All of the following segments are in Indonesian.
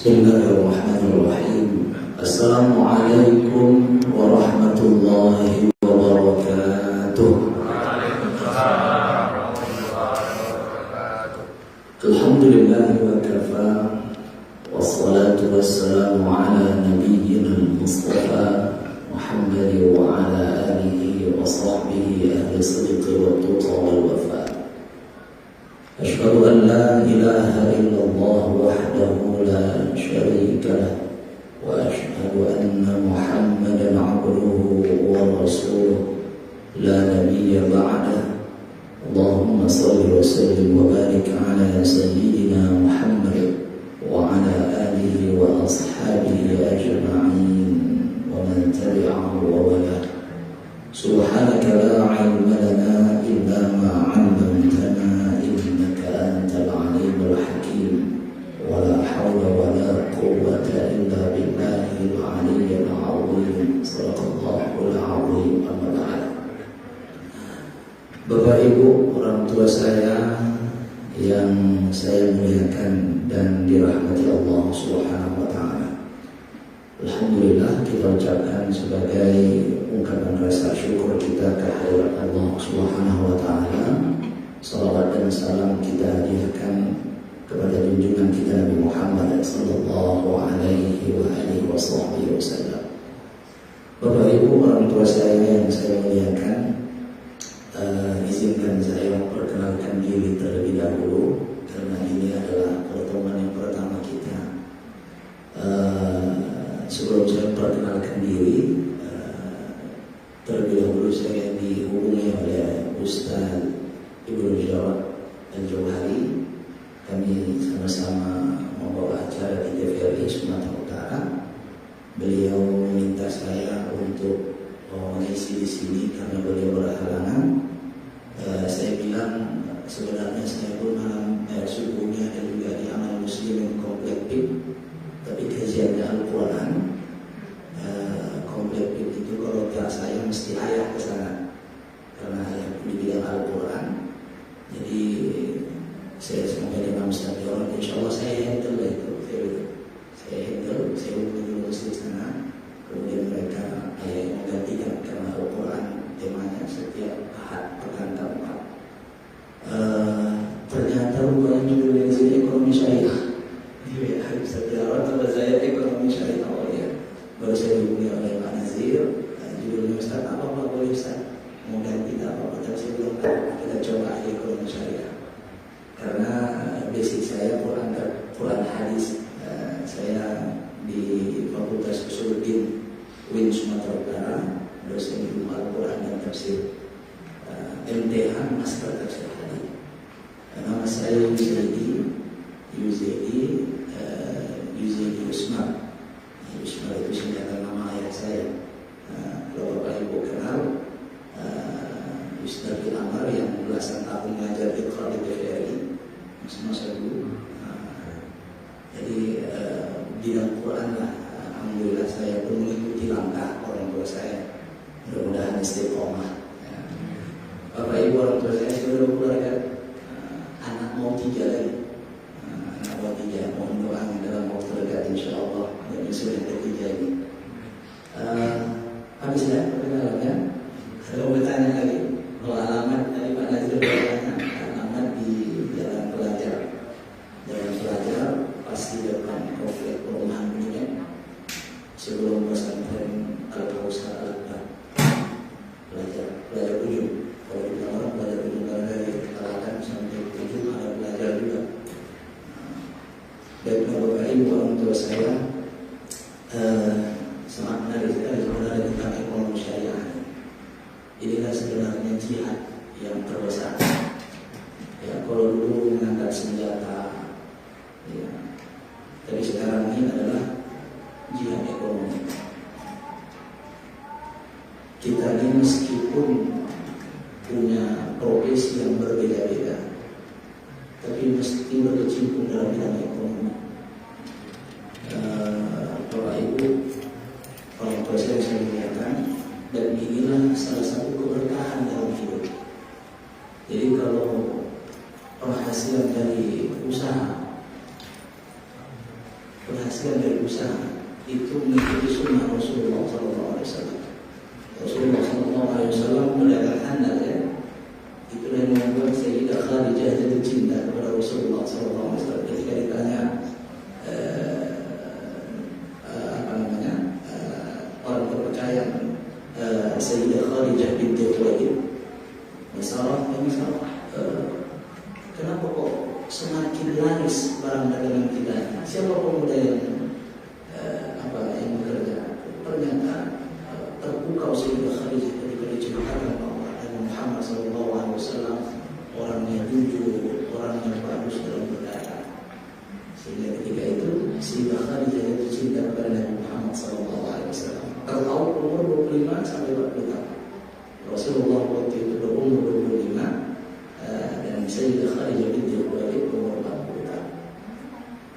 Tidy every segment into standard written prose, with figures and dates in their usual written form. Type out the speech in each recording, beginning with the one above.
Bismillahirrahmanirrahim. Assalamualaikum warahmatullahi wabarakatuh. Alhamdulillahi wa kafa, wassalatu wassalamu ala nabiyyina al-mustafa Muhammad wa ala alihi wa sahbihi ahli sidqi wa tuqa wal wafa. Asyhadu an la ilaha illallah wahdahu la syarika lah wa asyhadu anna Muhammadan abduhu wa rasuluh la nabiyya ba'dah. Allahumma salli wa sallim wa barik ala sayyidina Muhammad wa ala alihi wa ashabihi ajma'in wa man tabi'ahu wa wala. Subhanaka la ilma lana illa ma 'allamtana innaka antal alimul hakim. Wala hawla wala quwwata illa billahil aliyyil azim. Shadaqallahul azim. Amma ba'd. Bapak Ibu, orang tua saya yang saya muliakan dan dirahmati Allah Subhanahu wa taala. Alhamdulillah, kita ucapkan sebagai ungkapan rasa syukur kita kehadirat Allah Subhanahu wa taala. Salawat dan salam kita hadiahkan kepada junjungan kita Nabi Muhammad sallallahu alaihi wa alihi wasallam. Bapak Ibu, orang tua saya yang saya muliakan, izinkan saya memperkenalkan diri terlebih dahulu karena ini adalah pertemuan yang pertama kita. Sebelum saya memperkenalkan diri, terlebih dahulu saya dihubungi oleh Ustaz Ibnu Jawad Al-Jauhari. Kami sama-sama membawa acara di TVRI Sumatera Utara. Beliau meminta saya untuk mengisi di sini karena beliau berhalangan. Saya bilang sebenarnya saya pun subuhnya ada juga di Amal Muslimin Komplek PIK, tapi kajiannya Al-Quran. Komplek PIK itu kalau tidak saya mesti ayah ke sana karena ayah di bidang Al-Quran. Jadi saya sampai Imam Stadion, insya Allah saya handle itu. Saya handle, saya hubungi di sana. Kemudian mereka menggantikan karena Al-Quran temanya setiap Ahad pekan keempat. Ternyata rupanya judulnya di sini ekonomi syariah. Setiap orang kalau saya ekonomi syariah awalnya. Baru saya dihubungi oleh Pak Nazir, judulnya Ustaz apa Pak boleh Ustaz? Mau ganti tak apa? Tapi saya bilang kita coba ekonomi syariah. Karena basic saya Quran hadis. Saya di Fakultas Usuluddin UIN Sumatera Utara, dosen ilmu Al-Quran dan tafsir, MTH Master Tafsir Hadis. Nama saya Yuzedi Usman. Usman itu singkatan nama ayah saya. Kalau Bapak Ibu kenal Ustaz bin Amar yang belasan tahun mengajar di TVRI, masa dulu. Jadi bidang Quran lah. Alhamdulillah saya pun mengikuti langkah orang tua saya. Mudah-mudahan istiqomah. Bapak Ibu, orang tua saya sudah berkeluarga, anak mau 3 lagi. Anak mau 3, mohon doa dalam waktu dekat insya Allah. Dan sudah ketiga ini. Habis ya perkenalannya. Saya mau bertanya lagi. Kalau alamat tadi Pak Nazir bertanya, alamat di Jalan Pelajar. Jalan Pelajar pas di depan komplek perumahan Kuningan. Sebelum pesantren Al-Kausar Al-Akbar. Pelajar ujung. Kalau di orang pelajar ujung dari Kelaten sampai ujung ada pelajar juga. Dan Bapak Ibu, orang tua saya sangat menarik sekali sebenarnya tentang ekonomi syariah. Inilah sebenarnya jihad yang terbesar. Ya, kalau dulu mengangkat senjata, ya, tapi sekarang ini adalah jihad ekonomi. Kita ini meskipun punya profesi yang berbeda-beda, tapi mesti berkecimpung dalam bidang ekonomi. Bapak Ibu, orang tua saya muliakan, dan inilah salah satu keberkahan dalam hidup. Jadi kalau penghasilan dari usaha penghasilan dari usaha itu mengikuti sunnah Rasulullah SAW. Rasulullah SAW berdagang handal ya. Itulah yang membuat Sayyidah Khadijah jatuh cinta kepada Rasulullah SAW. Ketika ditanya orang kepercayaan Sayyidah Khadijah binti Khuwailid, masalah kenapa kok semakin laris barang dagangan kita? Siapa pemuda yang yang bekerja? Ternyata terpukau Sayyidah Khadijah ketika diceritakan bahwa Nabi Muhammad SAW orang yang jujur, orang yang bagus dalam berdagang. Sehingga ketika itu Sayyidah Khadijah jatuh cinta kepada Nabi Muhammad SAW. Tertahu umur 25 sampai 40 tahun. Rasulullah waktu itu berumur 25 dan Sayyidah Khadijah binti Khuwailid umur 40 tahun.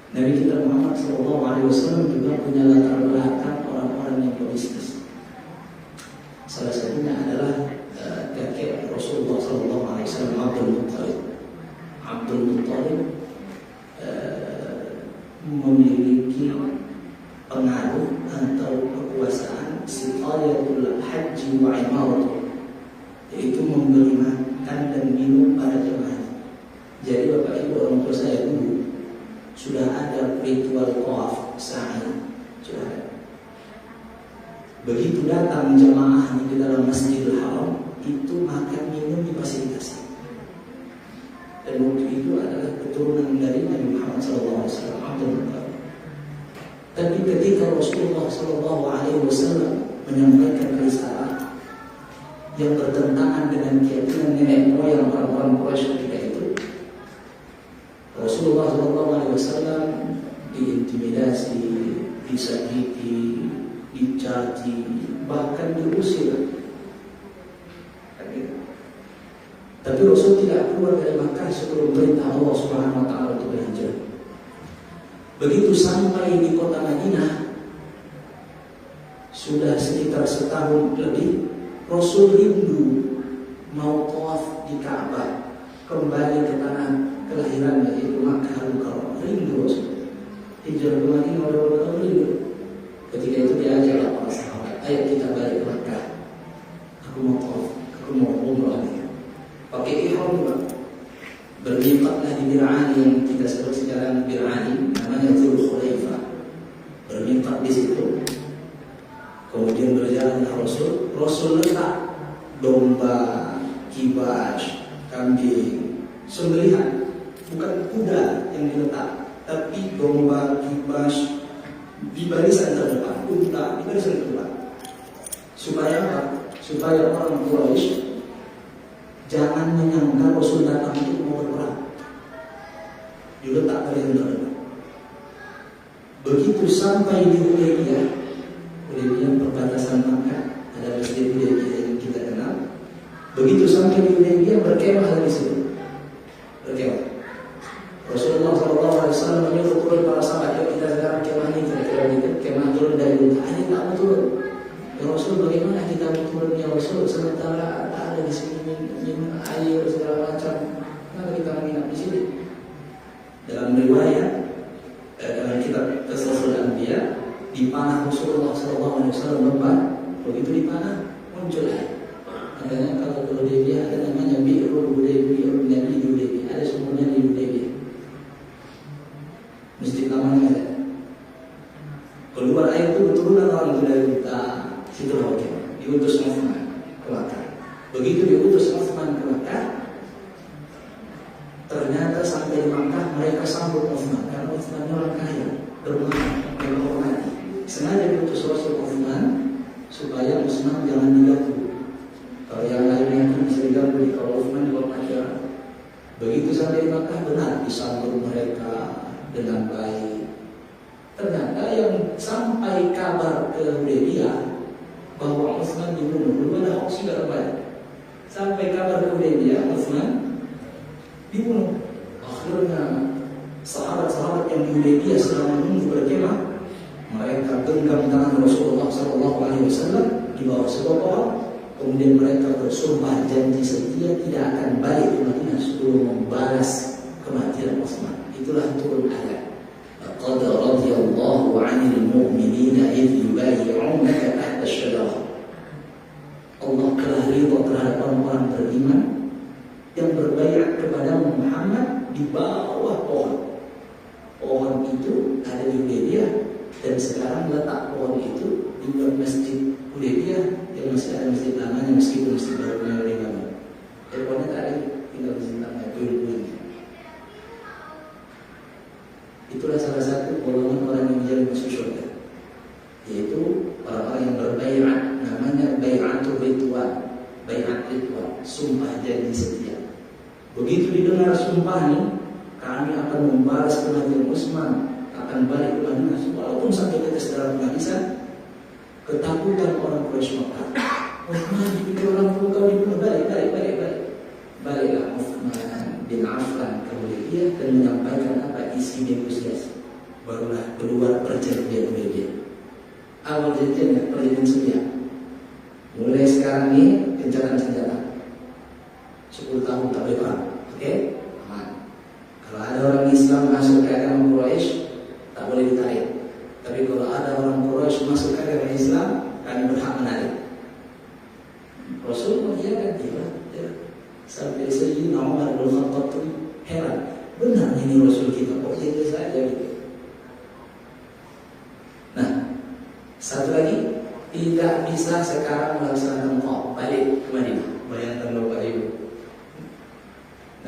Nabi kita Muhammad SAW juga punya latar belakang orang-orang yang pebisnis. Salah satunya adalah kakek Rasulullah SAW, Abdul Muttalib. Abdul Muttalib memiliki pengaruh atau kekuasaan siqayatul haji wa imaratuh, yaitu memberi makan dan minum para jemaah. Jadi Bapak Ibu orang tua saya dulu sudah ada ritual tawaf sa'i, sudah ada. Begitu datang jemaah di dalam Masjidil Haram, itu makan minum difasilitasi. Dan waktu itu adalah keturunan dari Nabi Muhammad SAW, Abdul Muttalib. Tapi ketika Rasulullah SAW menyampaikan risalah yang bertentangan dengan keyakinan nenek moyang orang-orang Quraisy ketika itu, Rasulullah SAW diintimidasi, disakiti, dicaci, bahkan diusir. Tapi Rasul tidak keluar dari Makkah sebelum perintah Allah Subhanahu Wa Taala untuk berhijrah. Begitu sampai di kota Madinah, sudah sekitar setahun lebih, Rasul rindu mau tawaf di Ka'bah, kembali ke tanah kelahirannya yaitu Makkah Al-Mukarramah. Rindu Rasul. Hijrah ke Madinah benar-benar rindu. Ketika itu diajak para sahabat, ayo kita balik ke Makkah. Aku mau tawaf, aku mau umrah nih. Pakai ihram juga. Bermiqatlah di Bir'ani yang kita sebut sekarang Bir'ani, namanya Dzul Khulaifah. Bermiqat di situ. Kemudian berjalanlah Rasul. Rasul letak domba, kibas, kambing, sembelihan, bukan kuda yang diletak, tapi domba, kibas di barisan terdepan, unta di barisan terdepan. Supaya apa? Supaya orang Quraisy jangan menyangka Rasul datang itu mau berperang. Diletak barisan terdepan. Begitu sampai di Hudaybiyah perbatasan Makkah, ada masjid Hudaybiyah yang kita kenal. Begitu sampai di Hudaybiyah berkemah di situ. Berkemah. Rasulullah SAW menyuruh turun para sahabat, yuk kita sekarang kemah ini, kira-kira gitu. Kemah turun dari unta, ini tak mau turun. Ya Rasul, bagaimana kita mau turun ya Rasul? Sementara ada di sini minum air segala macam. Kenapa kita menginap di sini? Dalam riwayat dalam kitab Qissasul Anbiya, dipanah Rasulullah SAW lembah. Begitu dipanah muncul air. Makanya kalau di Hudaybiyah ada namanya Bi'rul Hudaybiyah, Nabi di Hudaybiyah, ada sumbernya di Hudaybiyah. Mesti namanya ada. Keluar air itu betulan orang itu dari unta. Situ Hakim diutus Utsman ke Makkah. Begitu diutus Utsman ke Makkah, ternyata sampai di Makkah mereka sambut Utsman karena Utsman orang kaya, bermakna, menghormati. Sengaja diutus Rasul Utsman supaya Utsman jangan diganggu. Kalau yang lainnya itu bisa diganggu, kalau Utsman dihormati orang. Begitu sampai di Makkah, benar disambut mereka dengan baik. Ternyata yang sampai kabar ke Hudaybiyah bahwa Utsman dibunuh, belum ada hoax juga banyak. Sampai kabar ke Hudaybiyah, Utsman dibunuh. Akhirnya sahabat-sahabat yang di Hudaybiyah sedang menunggu berkemah, mereka genggam tangan Rasulullah SAW di bawah sebuah pohon. Kemudian mereka bersumpah janji setia tidak akan balik ke Madinah sebelum membalas kematian Utsman. Itulah turun ayat. Qad radhiyallahu 'anil mu'minina idh yubayyi'unaka tahta asy-syajarah. Allah telah ridha terhadap orang-orang beriman yang berbaiat kepada Muhammad di bawah pohon. Pohon itu ada di Hudaybiyah, dan sekarang letak pohon itu di masjid Hudaybiyah yang masih ada masjid lamanya meskipun masjid barunya oleh Imam. Pohonnya tak ada, tinggal masjid lama dulu. Itulah salah satu golongan orang yang menjadi masuk surga, yaitu orang-orang yang berbaiat, namanya bai'atul ridwan, bai'at ridwan, sumpah janji setia. Begitu didengar sumpah ini, kami akan membalas kematian Utsman, akan balik ke Madinah, walaupun sampai tetes dalam pengajian. Ketakutan orang Quraisy Makkah, Utsman dipikir orang tua kau dibunuh, baliklah Utsman bin Affan ke Hudaybiyah dan menyampaikan apa isi negosiasi. Barulah keluar perjanjian Hudaybiyah. Awal perjanjian setia. Mulai sekarang ini gencatan senjata 10 tahun tak boleh perang. Oke? Aman. Kalau ada orang Islam masuk ke agama Quraisy, tak boleh ditarik. Tapi kalau ada orang Quraisy masuk ke agama Islam, kami berhak menarik. Rasul mengiyakan dia. Sampai Sayyidina Umar bin Khattab itu heran, benar ini Rasul kita, kok jadi saja gitu. Nah, satu lagi, tidak bisa sekarang melaksanakan qaf, balik ke Madinah. Bayangkan Bapak Ibu,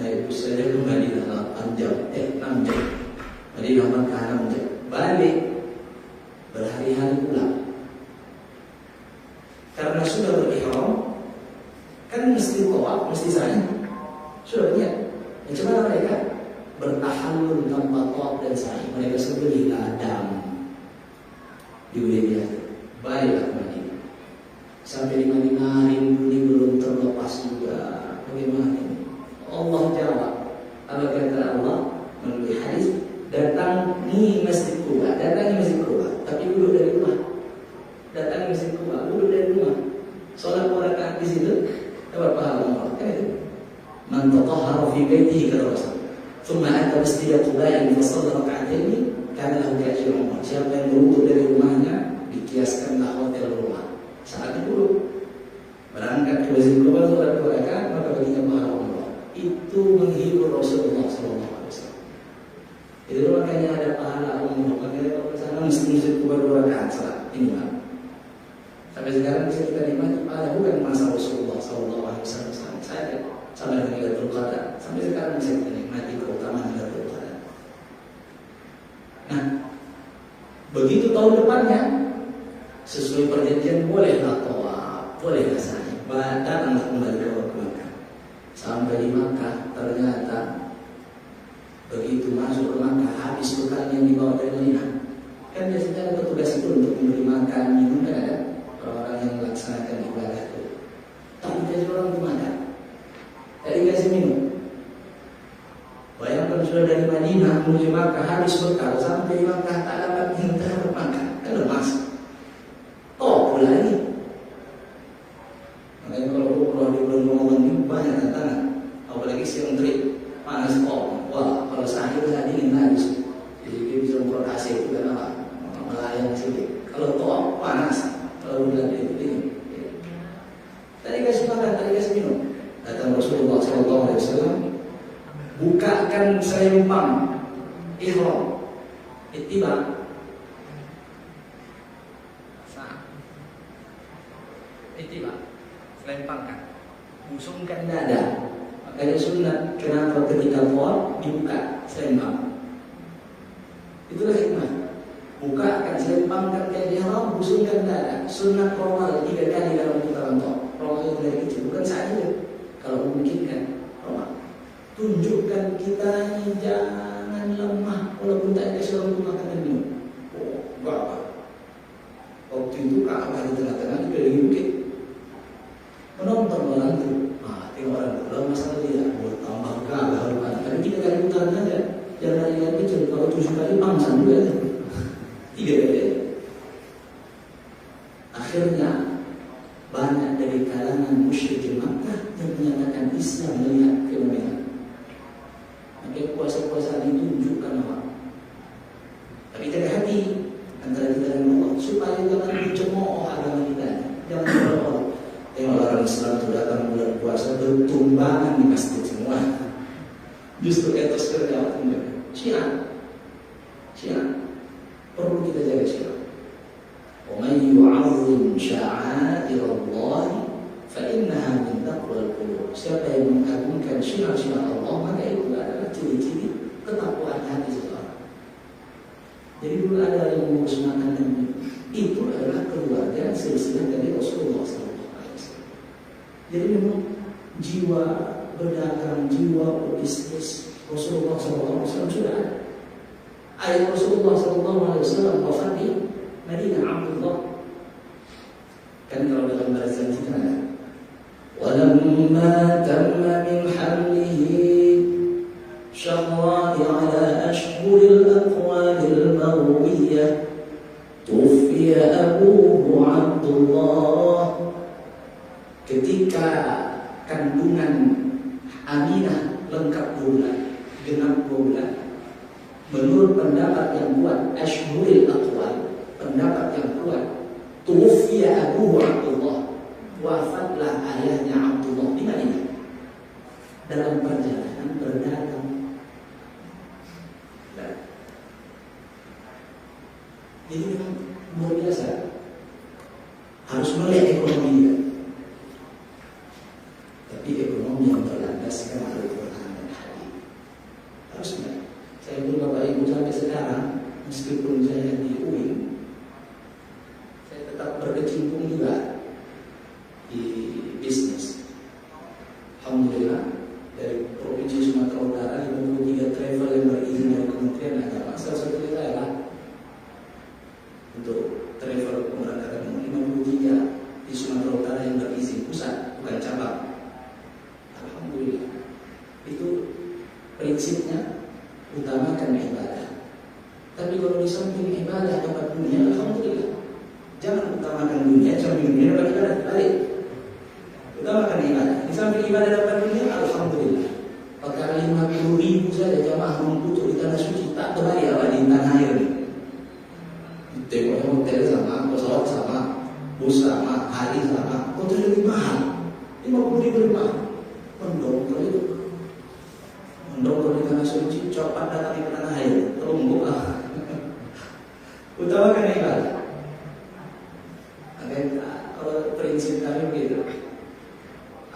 naik bus saja ke Madinah 6 jam, Madinah Makkah 6 jam, balik berhari-hari pulang. Karena sudah berihram, kan mesti tawaf, mesti sa'i. Sudah punya. Macam mana mereka? Bertahallul tanpa tawaf dan sa'i. Mereka sembelih ladang di Hudaybiyah. Baiklah ke Madinah. Sampai di Madinah rindu ini belum terlepas juga. Bagaimana ini? Allah jawab. Allah kata Allah melalui hadis, datangi Masjid Quba, tapi duduk dari rumah. Datangi Masjid Quba, duduk dari rumah. Salat 2 rakaat di situ. dapat pahala umrah. Kan itu. Man tatahhara fi baitihi kata Rasul. Thumma ata masjid Quba fa shalla rak'atayn kana lahu ajrun umrah. Siapa yang berwudu dari rumahnya dikiaskanlah hotel rumah. Saat itu berangkat ke Masjid Quba salat 2 rakaat maka baginya pahala umrah. Itu menghibur Rasulullah sallallahu alaihi wasallam. Itu makanya ada pahala umrah. Makanya kalau sana Masjid Quba 2 rakaat salat ini mah. Sampai sekarang bisa kita nikmati pahala bukan masa Rasulullah SAW saja sampai dengan Lailatul Qadar. Sampai sekarang bisa kita nikmati keutamaan Lailatul Qadar. Nah, begitu tahun depannya sesuai perjanjian bolehlah tawaf, bolehlah sa'i, datanglah kembali ke Makkah. Sampai di Makkah ternyata begitu masuk ke Makkah habis bekal yang dibawa dari Madinah. Kan biasanya ada petugas itu untuk memberi makan minum, kan ada orang-orang yang melaksanakan ibadah itu. Tak dikasih orang untuk makan, tak dikasih minum. Bayangkan sudah dari Madinah menuju Makkah habis bekal, sampai di Makkah tak dapat minta makan, kan lemas. Oh, pula lagi. Makanya kalau umroh di bulan Ramadan ini banyak tantangan, apalagi siang terik, panas kok. Wah, kalau sahur saat dingin habis. Jadi dia bisa memproduksi itu kan apa? Melayang sedikit. Kalau toh panas. Bulan itu dingin. Tadi kasih makan, tadi kasih minum. Datang Rasulullah SAW, bukakan selempang ihram, ittiba. Ittiba, selempangkan, busungkan dada. Makanya sunat kenapa ketika tawaf dibuka selempang. Itulah hikmah. Bukakan selempangkan kain ihram, busungkan dada. Sunat romal 3 kali dalam putaran tawaf. Romal yang dari kecil, bukan saja. Kalau memungkinkan romal. Tunjukkan kita ini jangan lemah walaupun tak ada seorang untuk makan dan minum. Oh, berapa? Waktu itu Ka'bah di tengah-tengah juga lagi bukit. Menonton orang itu, tengok orang itu. Kalau masalah dia, buat tambah Ka'bah depan. Tapi 3 kali putaran saja. Jangan yang kecil. Kalau 7 kali pangsan juga. 3 kali. Akhirnya banyak dari kalangan musyrik Makkah yang menyatakan Islam melihat fenomena. Maka puasa-puasa itu tunjukkan apa? Tapi jaga hati. Justru etos kerja Syiah perlu kita jaga Syiah. Wa may yu'azzim sya'airallah fa innaha min taqwal qulub. Siapa yang mengagungkan syiar-syiar Allah, maka itu adalah ciri-ciri ketakwaan hati seseorang. Jadi dulu ada yang mengusnahkan Nabi, itu adalah keluarga silsilah dari Rasulullah SAW. Jadi memang jiwa berdagang, jiwa berbisnis Rasulullah SAW sudah ada. Ayah Rasulullah SAW wafat di Madinah, Abdullah. Kan kalau dalam bahasa kita ada. Walamma tamma min hamlihi syahwani ala ashhuril aqwalil mawiyah tufiya abuhu Abdullah. Ketika kandungan Aminah lengkap bulan, genap bulan, menurut pendapat yang kuat, ashhuril aqwal, pendapat yang kuat, tufiya abuhu Abdullah, wafatlah ayahnya Abdullah di Madinah dalam perjalanan berdagang. Jadi memang luar biasa, harus melihat ekonomi juga. Tapi ekonomi yang berlandaskan Al-Quran dan Hadis. Harusnya saya pun Bapak Ibu sampai sekarang, meskipun saya di UIN, saya tetap berkecimpung juga di bisnis. Alhamdulillah, dari Provinsi Sumatera Utara 53 travel yang berizin dari Kementerian Agama, salah satunya saya lah untuk travel pemberangkatan 53 di Sumatera Utara yang berizin pusat, bukan cabang. Alhamdulillah, itu prinsipnya utamakan ibadah. Tapi kalau di samping ibadah dapat dunia, alhamdulillah. Jangan utamakan dunia, samping dunia dapat ibadah, balik. Utamakan ibadah. Di samping ibadah dapat dunia, alhamdulillah. Perkara 50.000 saja jamaah membutuh di tanah suci, tak terbayar di tanah air ini. Tengoknya hotel sama, pesawat sama, bus sama, hari sama, hotel lebih mahal, 50.000 lebih mahal. Mendongkol itu, mendongkol di tanah suci, cepat datang di tanah air, terumbuk lah. Utamakan ibadah. Kalau prinsip kami begitu,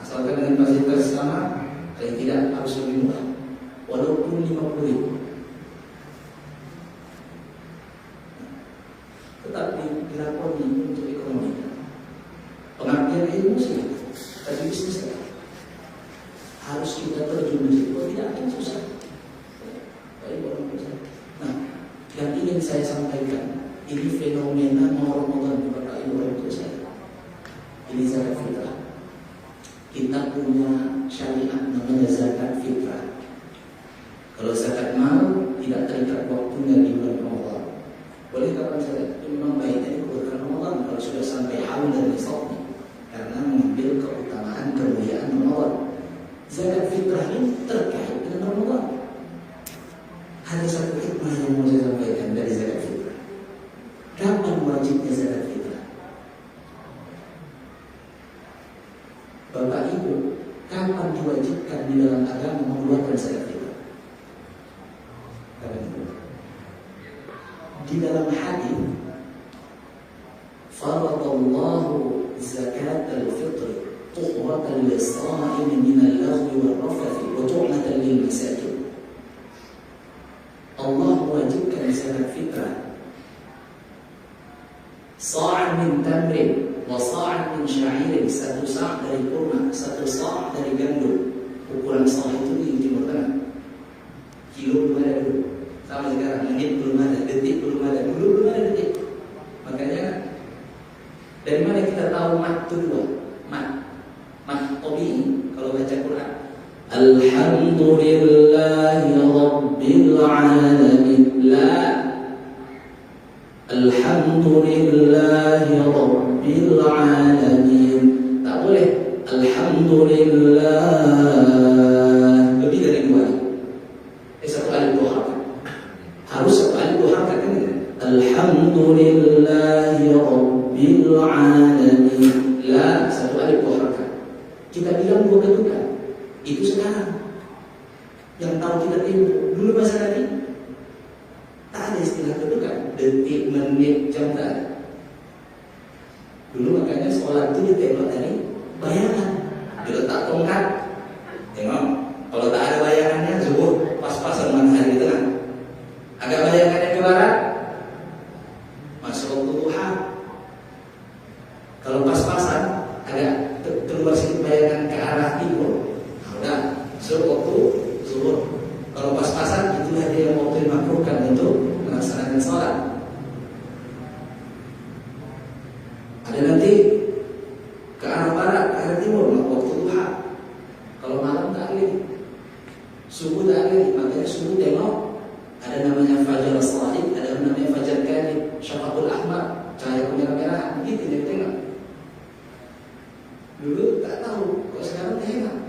asalkan dengan fasilitas sama, paling tidak harus lebih murah, walaupun 50.000. Tetap dilakoni untuk ekonomi. Pengabdian ilmu sih, tapi bisnis harus kita terjun di situ, tidak akan susah. Nah, yang ingin saya sampaikan, ini fenomena Ramadan Bapak Ibu untuk saya. Ini zakat fitrah. Kita punya syariat namanya zakat fitrah. Kalau zakat mal tidak terikat waktunya di bulan Ramadan. Boleh kapan saja. Itu memang baiknya dikeluarkan Ramadan kalau sudah sampai haul dan nisabnya, karena mengambil keutamaan kemuliaan Ramadan. Zakat fitrah ini terkait dengan Ramadan. Ada satu hikmah yang mau saya sampaikan dari zakat fitrah. Kapan wajibnya zakat fitrah? Bapak Ibu, kapan diwajibkan di dalam agama mengeluarkan zakat fitrah? Di dalam hadis, faradallahu zakat al-fitr tuhratan lis-sha'im min al-laghwi wal-rafath wa tu'matan lil-masakin. Allah mewajibkan zakat fitrah sa'an min tamrin wa sa'an min sya'irin, satu sa' dari kurma, satu sa' dari gandum. Ukuran sa' itu di Timur Tengah, kilo belum ada dulu, sama sekarang menit belum ada, detik belum ada, dulu belum ada detik. Makanya dari mana kita tahu mat itu dua? Mat tobi kalau baca Quran, Alhamdulillahi Rabbil Alamin. La Alhamdulillahi Rabbil Alamin. Tak boleh Alhamdulillah lebih dari dua. Satu alif dua harakat. Harus satu alif dua harakat kan? Alhamdulillahi Rabbil Alamin. La satu alif dua harakat. Kita bilang dua kedudukan. Itu sekarang. Yang tahu detik, menit, jam tak ada. Dulu makanya sholat itu ditengok dari bayangan, diletak tongkat, tengok. Kalau tak ada bayangannya, zuhur pas-pasan matahari di tengah. Agak bayangannya ke barat, masuk waktu duha. Kalau pas-pasan, agak keluar sedikit bayangan ke arah timur, udah masuk waktu zuhur. Kalau pas-pasan, itulah dia yang waktu dimakruhkan untuk melaksanakan sholat. Ada nanti ke arah barat, ke arah timur, waktu duha. Kalau malam tak ada, subuh tak ada, makanya subuh tengok. Ada namanya fajar shadiq, ada namanya fajar kadhib, syafaqul ahmar, cahaya kemerah-merahan, begitu dia tengok. Dulu tak tahu, kok sekarang tengok.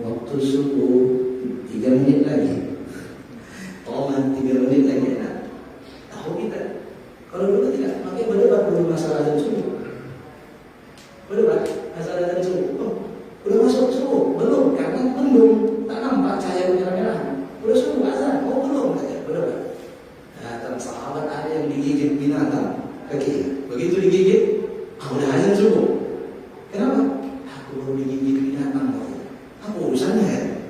Waktu subuh 3 menit lagi. Tomat 3 menit lagi, enak. Tahu kita. Kalau dulu tidak, makanya berdebat dulu masalah azan subuh. Berdebat masalah azan subuh. Oh, udah masuk subuh? Belum, karena mendung, tak nampak cahaya merah-merah. Udah subuh azan? Oh belum, katanya. Berdebat. Datang sahabat ada yang digigit binatang kakinya. Begitu digigit, udah azan subuh. Kenapa? Aku baru digigit binatang. Apa urusannya ya?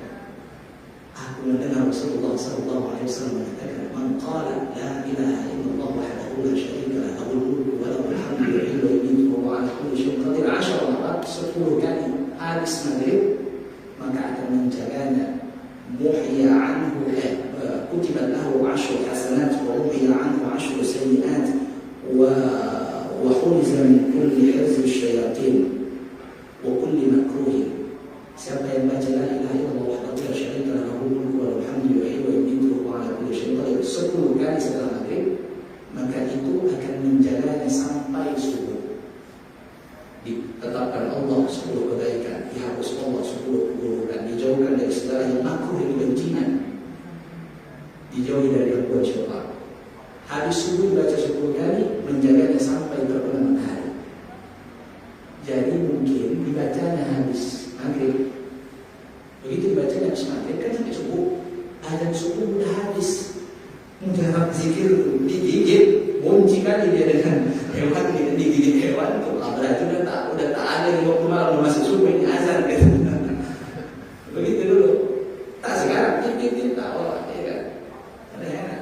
Aku mendengar Rasulullah SAW mengatakan, "Man qala la ilaha illallah wahdahu la syarika lahu, lahul mulku wa lahul hamdu yuhyi wa yumiitu wa huwa 'ala kulli syai'in qadir." 10 marat, 10 kali habis maghrib, maka akan menjaganya. Muhya anhu kutibat lahu 10 hasanat wa muhya anhu 10 sayyi'at wa khuliza min kulli hifdzi syayatin wa kulli makruhin. Siapa yang baca la ilaha illallah wahdahu la syarika lahu, lahul mulku wa lahul hamdu yuhyi wa yumiitu wa huwa 'ala kulli syai'in qadir 10 kali setelah maghrib, maka itu akan menjaganya sampai subuh. Ditetapkan Allah 10 kebaikan, dihapus Allah 10 keburukan, dijauhkan dari segala yang makruh yang dibencinya, dijauhi dari gangguan syaitan. Habis subuh baca 10 kali, menjaganya sampai terbenam matahari. Jadi mungkin dibacanya habis maghrib, begitu dibacanya habis maghrib kan sampai subuh, azan subuh udah habis. Mudah zikir digigit, bunci kali dia dengan hewan, dia digigit hewan tuh, berarti udah tak ada di waktu malam, udah masuk subuh, ini azan gitu. Begitu dulu. Tak sekarang kita tahu, ya kan? Ada enak.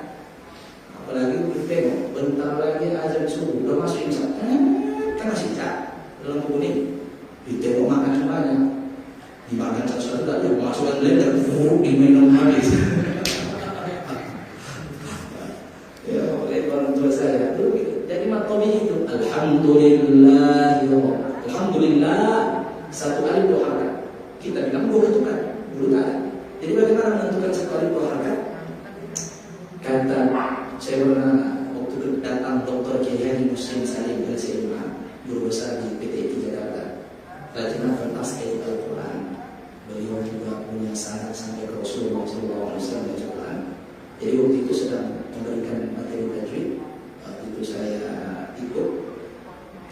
Apalagi udah tengok, bentar lagi azan subuh, udah masuk imsak, kan masih imsak dalam kuning. Ditengok makanan banyak, dimakan satu-satu tak ada, masukkan blender, diminum habis. Ya, oleh orang tua saya dulu gitu. Jadi matomi itu alhamdulillah, alhamdulillah, satu alif 2 harakat. Kita bilang dulu kan, dulu tak ada. Jadi bagaimana menentukan satu alif 2 harakat? Kata saya pernah waktu datang Dr. Kiai Haji Muslim Salim Al-Sayyidina, guru besar di PT Jakarta, Lajnah Tasqih Al-Quran. Beliau juga punya sanad sampai ke Rasulullah SAW baca Quran. Jadi waktu itu sedang memberikan materi tajwid, waktu itu saya ikut.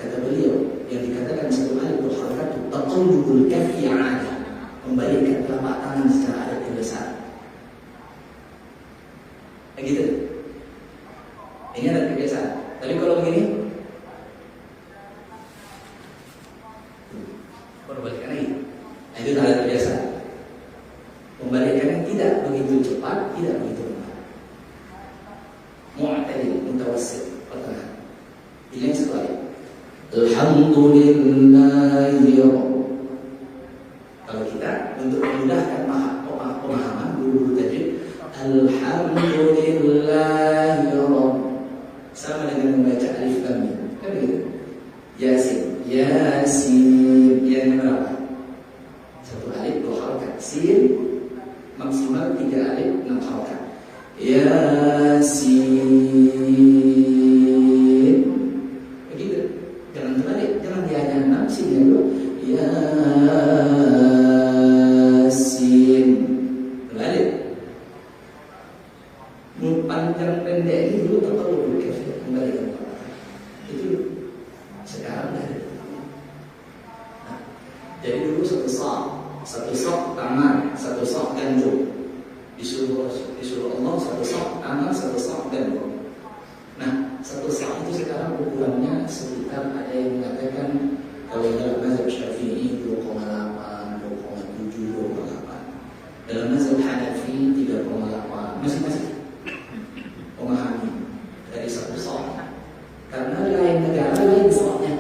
Kata beliau, yang dikatakan satu alif berharakat itu taqallubul kaffi 'ada, membalikkan telapak tangan secara adat kebiasaan. Begitu. Ini adat kebiasaan. Tapi kalau begini, berbalikan lagi. Itu adat kebiasaan. Membalikkannya tidak begitu cepat, tidak begitu lambat. Mu'tadil, mutawassit, pertengahan. Ini yang satu alif. Alhamdulillahi. Kalau kita untuk memudahkan pemahaman guru tajwid, alhamdulillahi sama dengan membaca alif lam mim. Kan begitu? Yasin, Yasin, yang berapa? Satu alif 2 harakat. Sin maksimal 3 alif 6 harakat. Yasin. Begitu. Jangan terbalik, jangan dia hanya 6 sin yang dulu. Yasin. Terbalik. Panjang pendek ini dulu tak perlu kembali ke itu sekarang dah ada. Nah, jadi dulu satu sok tangan, satu sok gandum. Disuruh Allah satu sok tangan, satu sok gandum. ukurannya sekitar ada yang mengatakan kalau dalam mazhab Syafi'i 2,8, 2,7, 2,8. Dalam mazhab Hanafi 3,8. Masing-masing memahami dari satu soal. Karena lain negara lain soalnya,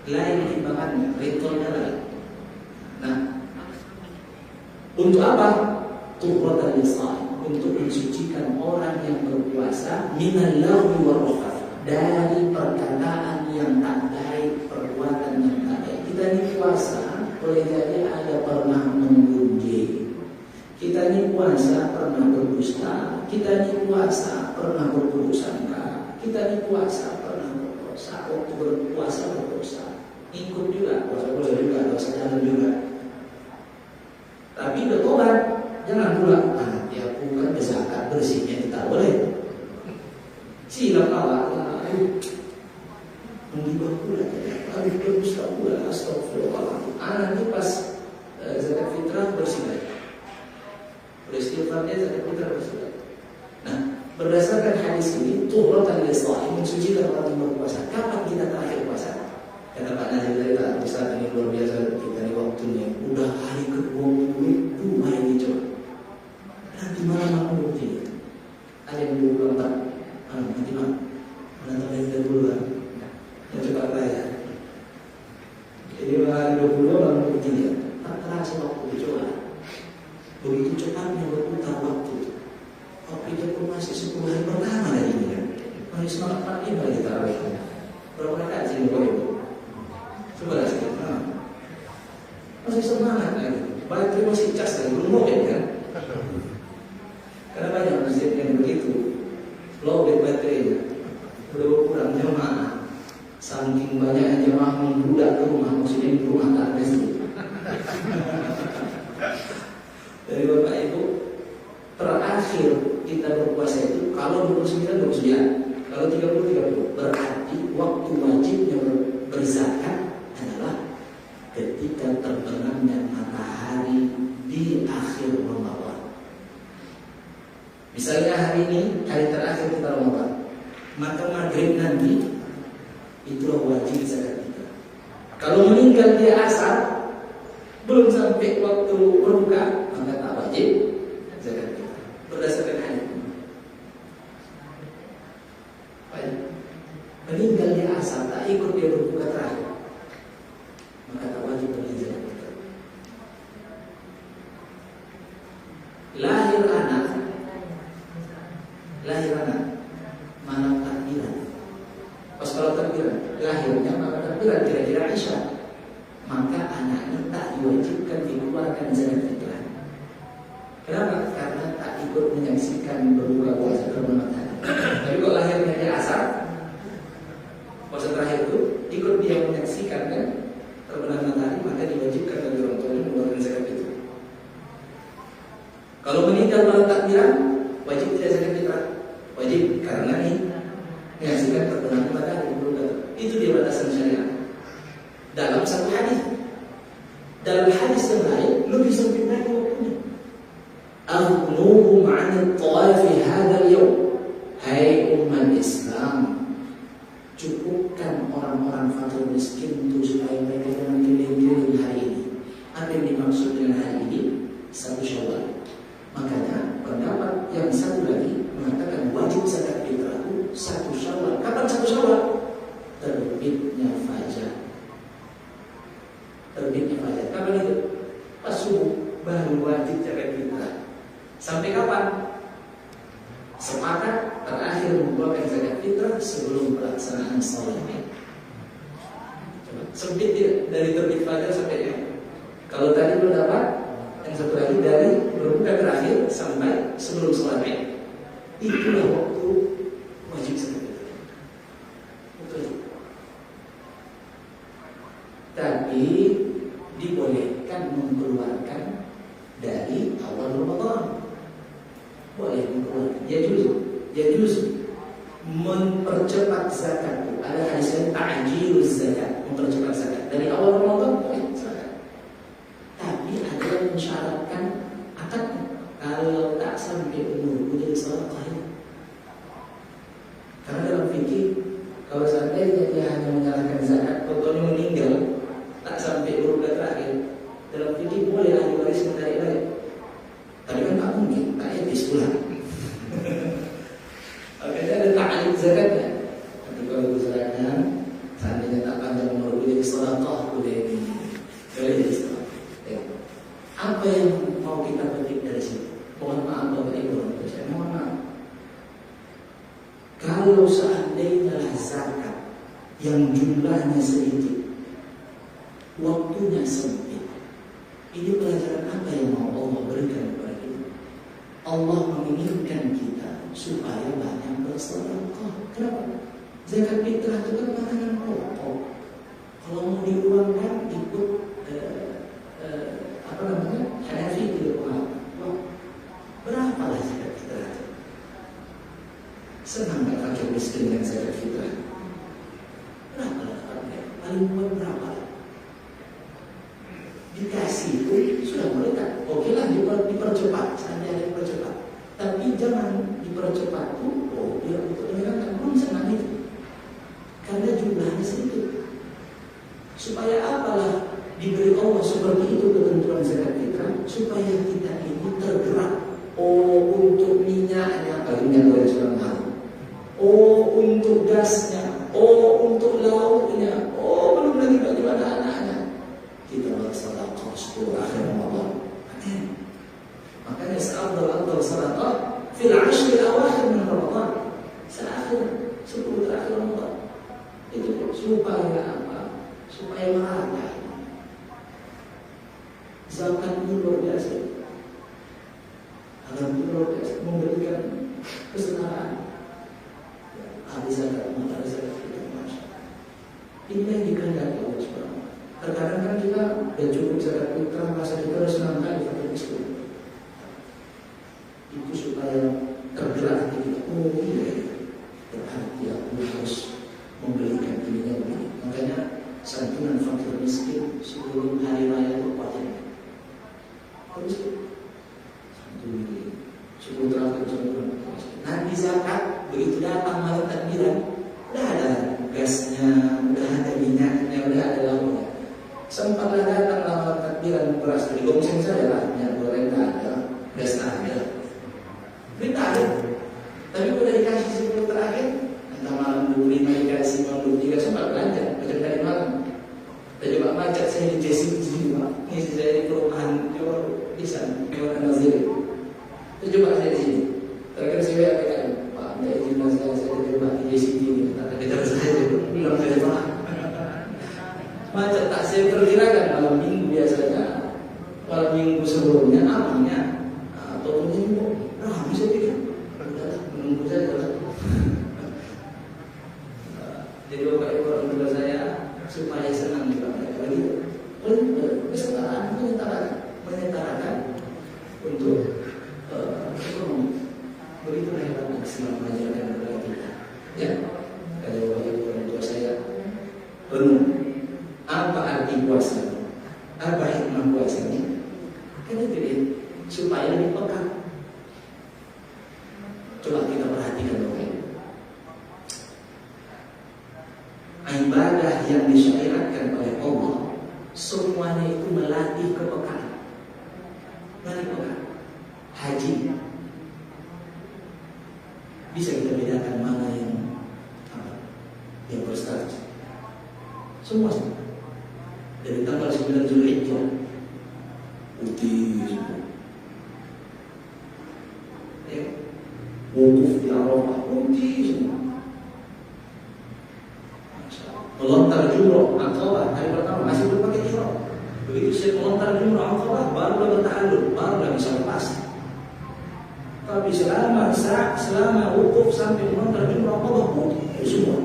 lain timbangannya, ritolnya lain. Nah, untuk apa? Tuhratan lisa'im, untuk mensucikan orang yang berpuasa minal lagwi wal rafath, dari perkataan yang tak baik, perbuatan yang tak baik. Kita ini puasa, boleh jadi ada pernah menggunjing. Kita ini puasa pernah berdusta. Kita ini puasa pernah berburuk sangka. Kita ini puasa pernah berdosa. Waktu berpuasa berdosa. Ikut juga, puasa juga, dosa jalan juga. Tapi bertobat, jangan pula ya aku kan berzakat bersihnya kita boleh. Silap awak, menggibah pula, aduh berdusta pula, astagfirullahaladzim. Nanti pas zakat fitrah bersih lagi. Beristighfarnya zakat fitrah bersih lagi. Nah, berdasarkan hadis ini, tuhratan lisa'im, mensucikan orang yang berpuasa. Kapan kita terakhir puasa? Kata Pak Nazir tadi, Ustaz ini luar biasa kita di waktunya. Udah hari ke-22 ini coba. Nanti malam aku bukti. Ada yang 24. Nanti malam. Nanti yang ke-22. Yang cepat raya. Jadi hari 22 malam bukti dia. Tak terasa waktu coba. Begitu cepatnya berputar waktu. Waktu itu pun masih 10 hari pertama dari ini kan. Masih semangat pagi bagi tarawih. Berapa rakaat sih Bapak? Coba lah sedikit. Masih semangat lagi. Baterai masih cas lagi, belum lobet kan? Karena banyak masjid yang begitu, lobet baterainya. Udah berkurang jemaah. Saking banyak jemaah membludak ke rumah, maksudnya di rumah tak ada masjid. Dari Bapak Ibu, terakhir kita berpuasa itu kalau 29, 29, kalau 30, 30. Berarti waktu wajibnya berzakat adalah ketika terbenamnya matahari di akhir Ramadan. Misalnya hari ini hari terakhir kita Ramadan, maka maghrib nanti itulah wajib zakat kita. Kalau meninggal dia asar, belum sampai waktu berbuka, maka tak wajib zakat kita. Berdasarkan hadis. Baik. Meninggal dia asar, tak ikut dia berbuka terakhir, maka tak wajib bagi zakat kita. Lahir anak, mana takbiran? Pas kalau takbiran, lahirnya maka takbiran kira-kira Isya, maka anaknya tak diwajibkan dikeluarkan zakat fitrah. Kenapa? Karena tak ikut menyaksikan berbuka puasa terbenam matahari. Tapi kalau lahirnya dia asar, puasa terakhir itu ikut dia menyaksikan kan terbenam matahari, maka diwajibkan bagi orang tuanya mengeluarkan zakat fitrah. Kalau meninggal malam takbiran, wajib tidak zakat fitrah? Wajib, karena ini menyaksikan terbenam matahari. Itu dia batasan syariat. Dalam satu hadis. Dalam hadis yang lain lebih sempit lagi waktunya. Aghnuhum 'anil tawafi hadzal yawm. Hai umat Islam, cukupkan orang-orang fakir miskin itu supaya mereka jangan keliling-keliling hari ini. Apa yang dimaksud dengan hari ini? 1 Syawal. Makanya pendapat yang satu lagi mengatakan wajib zakat fitrah itu 1 Syawal. Kapan 1 Syawal? Terbitnya fajar. Terbitnya fajar. Kapan itu? Pas subuh baru wajib zakat fitrah. Sampai kapan? Sepakat terakhir mengeluarkan zakat fitrah sebelum pelaksanaan salat. Sempit dia dari terbit fajar sampai ya. Kalau tadi belum dapat, yang satu lagi dari berbuka terakhir sampai sebelum salat. Itulah waktu wajib zakat fitrah. Betul. Tapi dibolehkan mengeluarkan dari awal Ramadan. Boleh mengeluarkan. Ya justru mempercepat zakat. Ada hadis yang ta'jiluz zakat, mempercepat zakat. Dari awal Ramadan boleh zakat. Tapi ada yang mensyaratkan akadnya. Kalau tak sampai umur jadi sedekah. Karena dalam fikih berpikir kalau seandainya dia hanya menyalahkan zakat, pokoknya meninggal tak sampai berulang terakhir, dalam fikih boleh ahli waris menarik balik. Tapi kan tak mungkin, tak etis pula. Makanya ada ta'alib zakatnya. Tapi kalau misalnya seandainya tak panjang umur boleh sedekah, boleh jadi sedekah. Apa yang mau kita petik dari sini? Mohon maaf Bapak Ibu, saya mohon maaf. Kalau seandainya zakat yang jumlahnya sedikit, waktunya sempit, ini pelajaran apa yang mau Allah berikan kepada kita? Allah menginginkan kita supaya banyak bersedekah. Kenapa? Zakat fitrah itu kan makanan pokok. Kalau mau diuangkan ikut Hanafi itu berapa lah zakat fitrah? Senang nggak fakir miskin dengan zakat fitrah? Berapa lah? Paling kuat berapa? Dikasih itu sudah melekat. Oke lah dipercepat, seandainya dipercepat. Tapi jangan dipercepat tuh. Oh, dia untuk menyerahkan belum senang itu. Karena jumlahnya sedikit. Supaya apalah diberi Allah seperti itu ketentuan zakat fitrah, supaya kita ini tergerak. Oh, untuk minyaknya, minyak goreng sudah mahal. Oh, untuk gasnya. Oh, untuk lauknya. Oh, belum lagi bagi anak-anaknya. Kita bersedekah 10 akhir Ramadan. Makanya seafdal sedekah fil 10 awakhir min Ramadan. Seakhir 10 terakhir Ramadan. Itu supaya apa? Supaya merata. Zakat ini luar biasa. Alhamdulillah luar biasa memberikan kesenangan. Ahli zakat, ahli zakat kita masuk. Ini yang dikehendaki Allah Subhanahu. Terkadang kan kita dan cukup zakat fitrah, masa kita harus senang kali fakir miskin. Itu supaya tergerak hati kita. Oh iya, berarti aku harus memberikan dirinya begini. Makanya santunan fakir miskin sebelum hari raya itu wajib. Harus santunan sebelum terakhir santunan. Nanti zakat begitu datang malam takbiran, udah ada gasnya, udah ada minyaknya, udah ada lauknya. Sempatlah datang malam takbiran beras dari gongseng saja lah, minyak goreng tak ada, gas tak ada. Ini tak ada. Tapi udah dikasih sebelum terakhir, entah malam 25 dikasih, malam 23 sempat belanja, macam tadi malam. Saya coba macet saya di JCB juga. Ini saya di perumahan Johor bisa, Johor Nazir. Saya coba saya di sini. Terakhir saya WA Pak, minta izin saya terima di JCB ini. Tak kejar saya, belum saya Pak. Macet tak saya perkirakan malam minggu biasanya. Malam minggu sebelumnya amannya atau minggu. Bisa pikir, udahlah menunggu saja lah. Jadi Bapak Ibu orang tua saya supaya senang juga mereka begitu. Kesetaraan menyetarakan untuk ekonomi. Begitu hebat Islam mengajarkan kepada kita. Ya, kata Bapak Ibu orang tua saya penuh. Apa arti puasa? Apa hikmah puasanya? Kan itu dia, supaya lebih peka. Coba kita perhatikan Bapak. Ibadah yang disyariatkan oleh Allah semuanya itu melatih kepekaan. Melatih kepekaan. Haji bisa kita bedakan mana yang berstatus. Semua dari tanggal 9 Zulhijjah putih semua. Wukuf di Arafah putih semua. Melontar jumrah Aqabah hari pertama masih berpakai ihram. Begitu saya melontar jumrah Aqabah barulah bertahallul, barulah bisa lepas. Tapi selama wukuf sampai melontar jumrah Aqabah putih semua.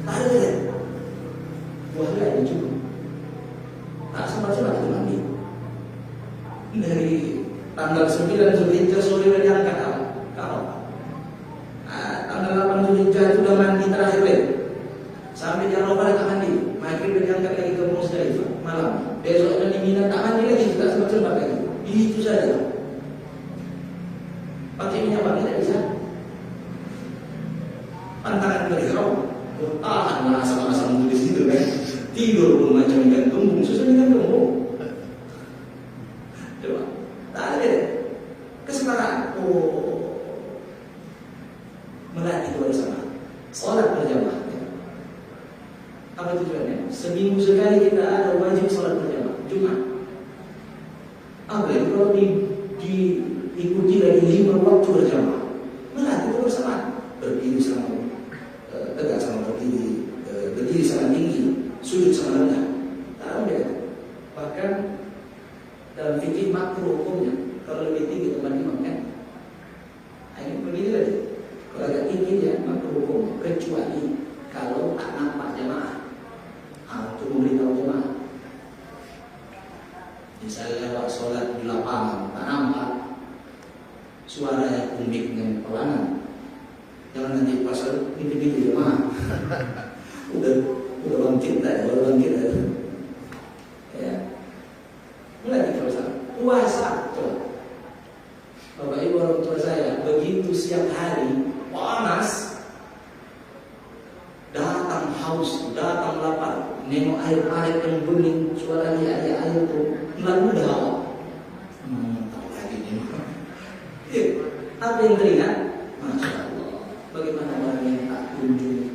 Tak ada. Wahai ada juga. Tak sempat-sempat itu mandi. Dari tanggal 9 Zulhijjah sore sudah diangkat kalau tanggal 8 Zulhijjah itu sudah mandi terakhir sampai di Arafah tak mandi, maghrib diangkat lagi ke Musdalifah malam. Besoknya di Mina tak mandi lagi, tak sempat lagi. Itu saja. Pakai minyak wangi tidak bisa. pantangan beliau tahan asam-asam tulis gitu kan, tidur pun macam ikan tumbung, susah ikan tumbung. Coba, tak ada kesempatan. Melatih bersama, sholat berjamaah. Apa tujuannya? Seminggu sekali kita ada wajib sholat berjamaah Jumat. Apa itu kalau diikuti lagi 5 waktu berjamaah? Melatih bersama, berdiri sama tegak sama berdiri, berdiri sama tinggi, sujud sama rendah. Tahu ya? Bahkan dalam fikih makruh hukumnya kalau lebih tinggi teman imam kan? Ini begini lagi. Kalau agak tinggi ya makruh hukum, kecuali kalau tak nampak jamaah. Untuk memberitahu jemaah. Misalnya lewat sholat di lapangan tak nampak, suara yang unik dengan pelangan, jangan nanti pasal ini jemaah. udah bangkit dah, ya. Mulai kita puasa, coba. Bapak Ibu orang tua saya begitu siang hari panas, datang haus, datang lapar, nengok air parit yang bening, suaranya air itu lalu dah. Tak lagi ni. Apa yang teringat? Masya Allah. Bagaimana orang yang tak kunjung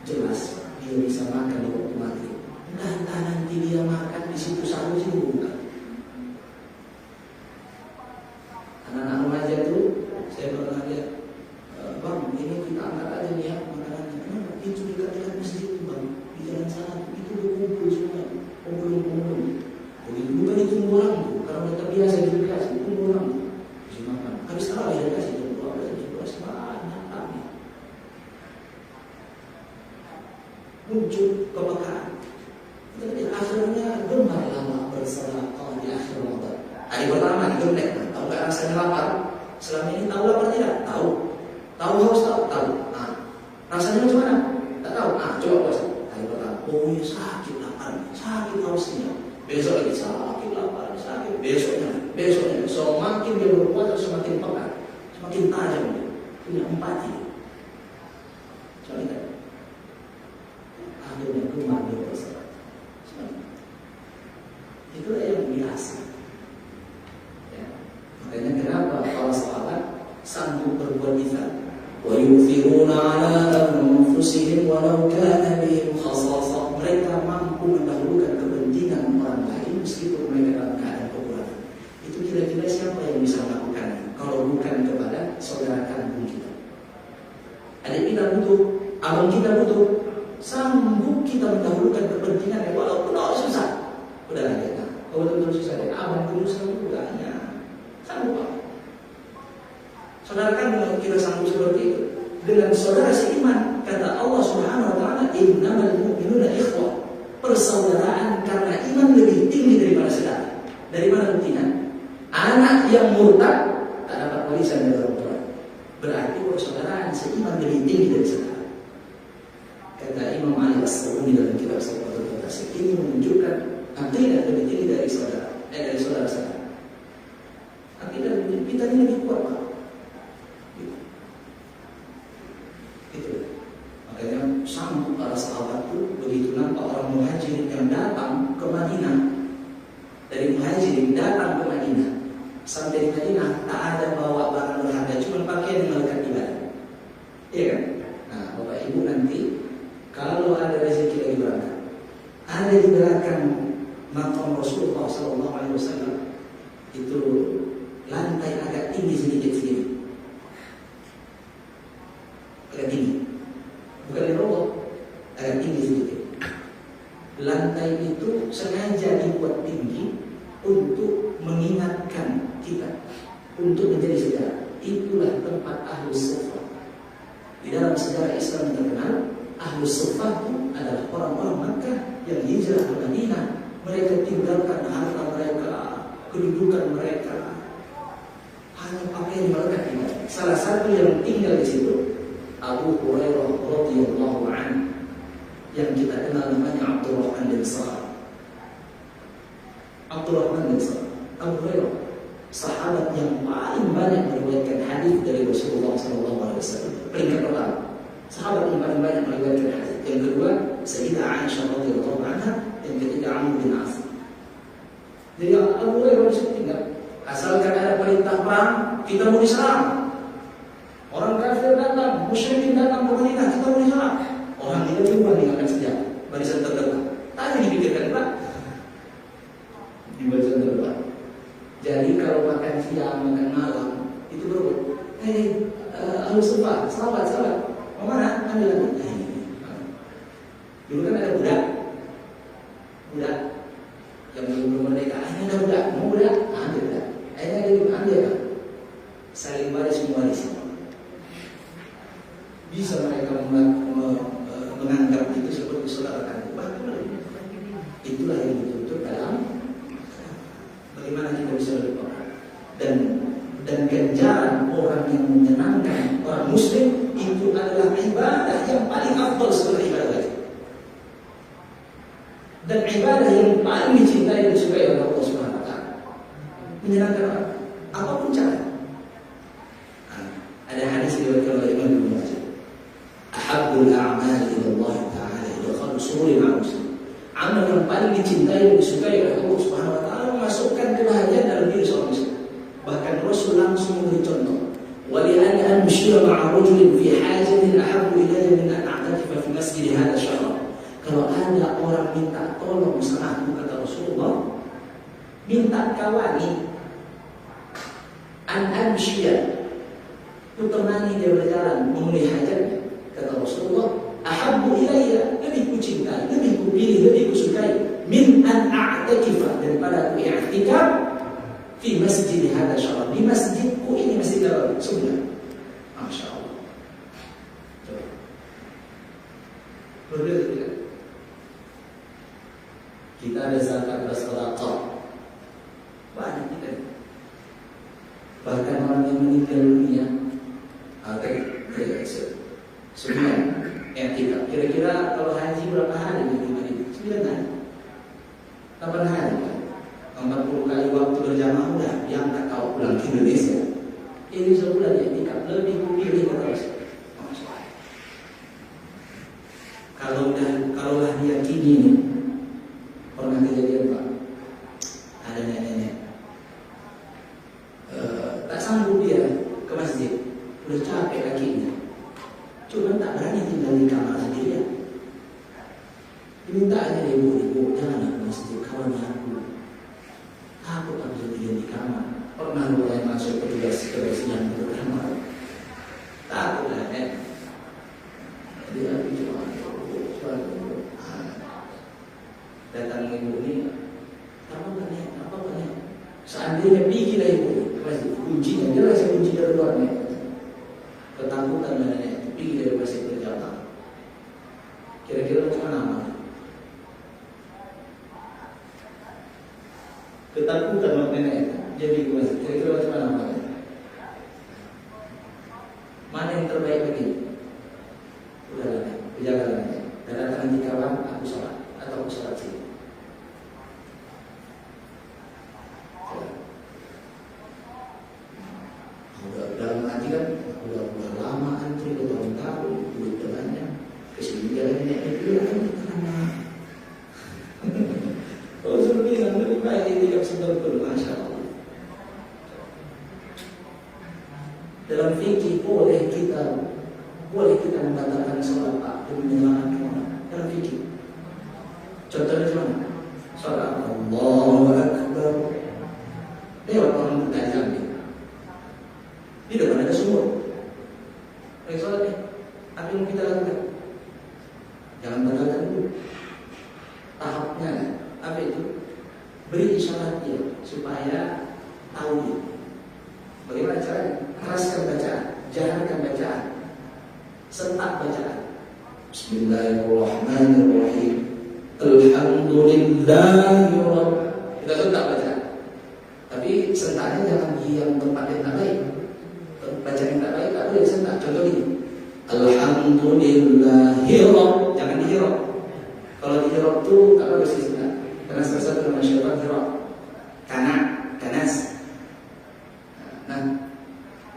jelas dia bisa makan di waktu maghrib. Entah nanti dia makan di situ satu sini bukan. Anak-anak remaja tu saya pernah lihat, bang ini kita angkat aja nih ya makanannya. Kenapa? Itu dekat masjid tu bang, di jalan sana itu berkumpul semua, pemulung. Begitu bukan itu orang tu, kalau mereka biasa dikasih itu orang tu, bisa makan. Habis tarawih dia kasih jam 12 banyak kami. Muncul kepekaan. Jadi akhirnya gemar lama bersedekah di akhir Ramadan. Hari pertama digemlek, tahu tak rasanya lapar? Selama ini tahu lapar tidak? Tahu. Tahu haus tahu? Tahu. Rasanya macam mana? Tak tahu. Coba puasa. Hari pertama, oh ya sakit lapar, sakit hausnya. Besok lagi sakit lapar, sakit. Besoknya. Semakin dia berpuasa semakin pekat, semakin tajam dia. Punya empati. Soalnya akhirnya gemar dia berpuasa. Itulah yang biasa. Ya. Makanya kenapa para sahabat sanggup berbuat izah? Wa yu'thiruna 'ala anfusihim walau kana bihim khassasah. Mereka mampu mendahulukan kepentingan orang lain meskipun mereka dalam keadaan kekurangan. Itu kira-kira siapa yang bisa melakukannya? Kalau bukan kepada saudara kandung kita. Adik kita butuh, abang kita butuh, sanggup kita mendahulukan kepentingan walaupun susah. Udah lah kita. Kalau betul-betul susah dan abang dulu sanggup enggaknya. Sanggup apa? Saudara kandung kita sanggup seperti itu. Dengan saudara seiman, kata Allah Subhanahu wa taala, innamal mu'minuna ikhwah. Persaudaraan karena iman lebih tinggi daripada saudara. Dari mana buktinya? Anak yang murtad tak dapat warisan dari orang tua. Berarti persaudaraan seiman lebih tinggi dari saudara. Kata Imam Ali As-Sabuni dalam kitab Sahabatul Tasik, ini menunjukkan akidah lebih tinggi dari saudara-saudara. Akidah kita ini lebih kuat, Pak. Itu. Makanya sanggup para sahabat itu begitu nampak orang muhajirin yang datang ke Madinah. Dari muhajirin datang ke Madinah. Sampai di Madinah tak ada bawa barang berharga, cuma pakaian yang melekat di badan. Iya kan? Nah, Bapak Ibu nanti kalau ada rezeki lagi berangkat, ada di belakang makam Rasulullah SAW itu lantai agak tinggi sedikit. Agak tinggi, bukan di robot, agak tinggi sedikit. Lantai itu sengaja dibuat tinggi untuk mengingatkan kita untuk menjadi sejarah. Itulah tempat Ahlus Suffah. Di dalam sejarah Islam terkenal, Ahlus Suffah itu adalah orang-orang Makkah yang hijrah ke Madinah. Mereka tinggalkan harta mereka, kedudukan mereka, hanya pakaian mereka tinggal. Salah satu yang tinggal di situ Abu Hurairah radhiyallahu anhu, yang kita kenal namanya Abdurrahman bin Sakhar. Abdurrahman bin Sakhar, Abu Hurairah, sahabat yang paling banyak meriwayatkan hadis dari Rasulullah SAW. Peringkat pertama, Sahabat yang paling banyak meriwayatkan hadis. Yang kedua, Sayyidah Aisyah radhiyallahu anha. Yang ketiga, Amr bin As. Jadi Abu Hurairah tinggal. Asalkan ada perintah perang, kita mau diserang. Orang kafir datang, musyrikin datang ke Madinah, kita mau diserang. Orang tidak berubah meninggalkan senjata, barisan terdepan. Tadi dipikirkan Pak. Di barisan terdepan. Jadi kalau makan siang, makan malam, itu berbeda. Harus lupa, sahabat. Mau mana? Ambil lagi. Dulu kan ada budak yang belum merdeka. Ini ada budak, mau budak? Ambil budak. Akhirnya dia ambil kan? Saling waris. Bisa mereka menganggap itu seperti saudara kandung. Itulah yang dituntut dalam bagaimana kita bisa lebih dan ganjaran orang yang menyenangkan orang muslim itu adalah ibadah yang paling afdal setelah ibadah wajib. Dan ibadah yang paling dicintai dan disukai oleh Allah Subhanahu wa taala. Menyenangkan orang apapun cara. Ada hadis diriwayatkan oleh Imam Ibnu Majah. Ahabbul a'mal ila Allah taala idkhalu sururi al muslim. Amal yang paling dicintai dan disukai oleh Allah Subhanahu wa taala memasukkan kebahagiaan dalam diri seorang muslim. Bahkan Rasul langsung memberi contoh. Wali'an amshira ma'a rajulin fi hajatin ahabbu ilayya min an a'takifa fi masjid hadha syahr. Kalau ada orang minta tolong sama aku, kata Rasulullah, minta kawani an amshira, ku temani dia berjalan memenuhi hajatnya, kata Rasulullah, ahabbu ilayya, lebih ku cintai, lebih ku pilih, lebih ku sukai min an a'takifa, daripada aku i'tikaf di masjid hadha syahr, di masjidku ini, masjid Nabawi sebulan. Masya Allah. Coba. Berbeda tidak? Kita ada zakat bersedekah. Banyak kita. Bahkan orang yang meninggal dunia sebulan i'tikaf. Kira-kira kalau haji berapa hari di Madinah? 9 hari. 8 hari. 40 kali waktu berjamaah udah diangkat kau pulang ke Indonesia. Ini sebulan ya tingkat lebih pilih terus. Kalau dia kini nih, pernah kejadian Pak, ada nenek tak sanggup dia ke masjid, udah capek kakinya, cuma tak berani tinggal di kamar sendirian. Diminta aja ibu jangan ke masjid, kawan aku. Aku tak bisa tidur di kamar. Pernah mulai masuk petugas kebersihan di kamar. Takut lah dia cuma datang ibu ini, apa banyak? Seandainya pergi lah ibu, masih kuncinya dia rasa kunci dari luar nih. Ketakutan nenek pergi dari masjid berjamaah. Kira-kira macam mana? Ketakutan waktu nenek jadi masjid. Kira-kira macam mana? Mana yang terbaik bagi? Udahlah, jaga nenek. Dan datang nanti kawan, aku sholat atau aku sholat sini. Udah ngaji kan, udah lama antri, udah tahun-tahun, duit banyak. Kesini jalan nenek itu kan karena Rasul bilang lebih baik itikaf sebentar, Masya Allah. Dalam fikih boleh kita membatalkan sholat demi menyelamatkan orang. Dalam fikih. Contohnya mana? Sholat Allahu Akbar. Lewat orang bertanya ambil. Di depan ada sumur. Baik sholat nih. Apa yang kita lakukan? Jangan batalkan dulu. Tahapnya apa itu? Beri isyarat dia supaya tahu dia. Bagaimana caranya? Keraskan bacaan, jalankan bacaan, sentak bacaan. Bismillahirrahmanirrahim. Alhamdulillahirrahmanirrahim. Kita sentak bacaan. Tapi sentaknya jangan di yang tempat yang tak baik. Bacaan yang tak baik tak boleh sentak. Contoh ini. Alhamdulillahirrahmanirrahim. Jangan dihirok. Kalau dihirok itu tak bagus disentak. Karena salah satu nama syaitan hirok. Kanas. Nah,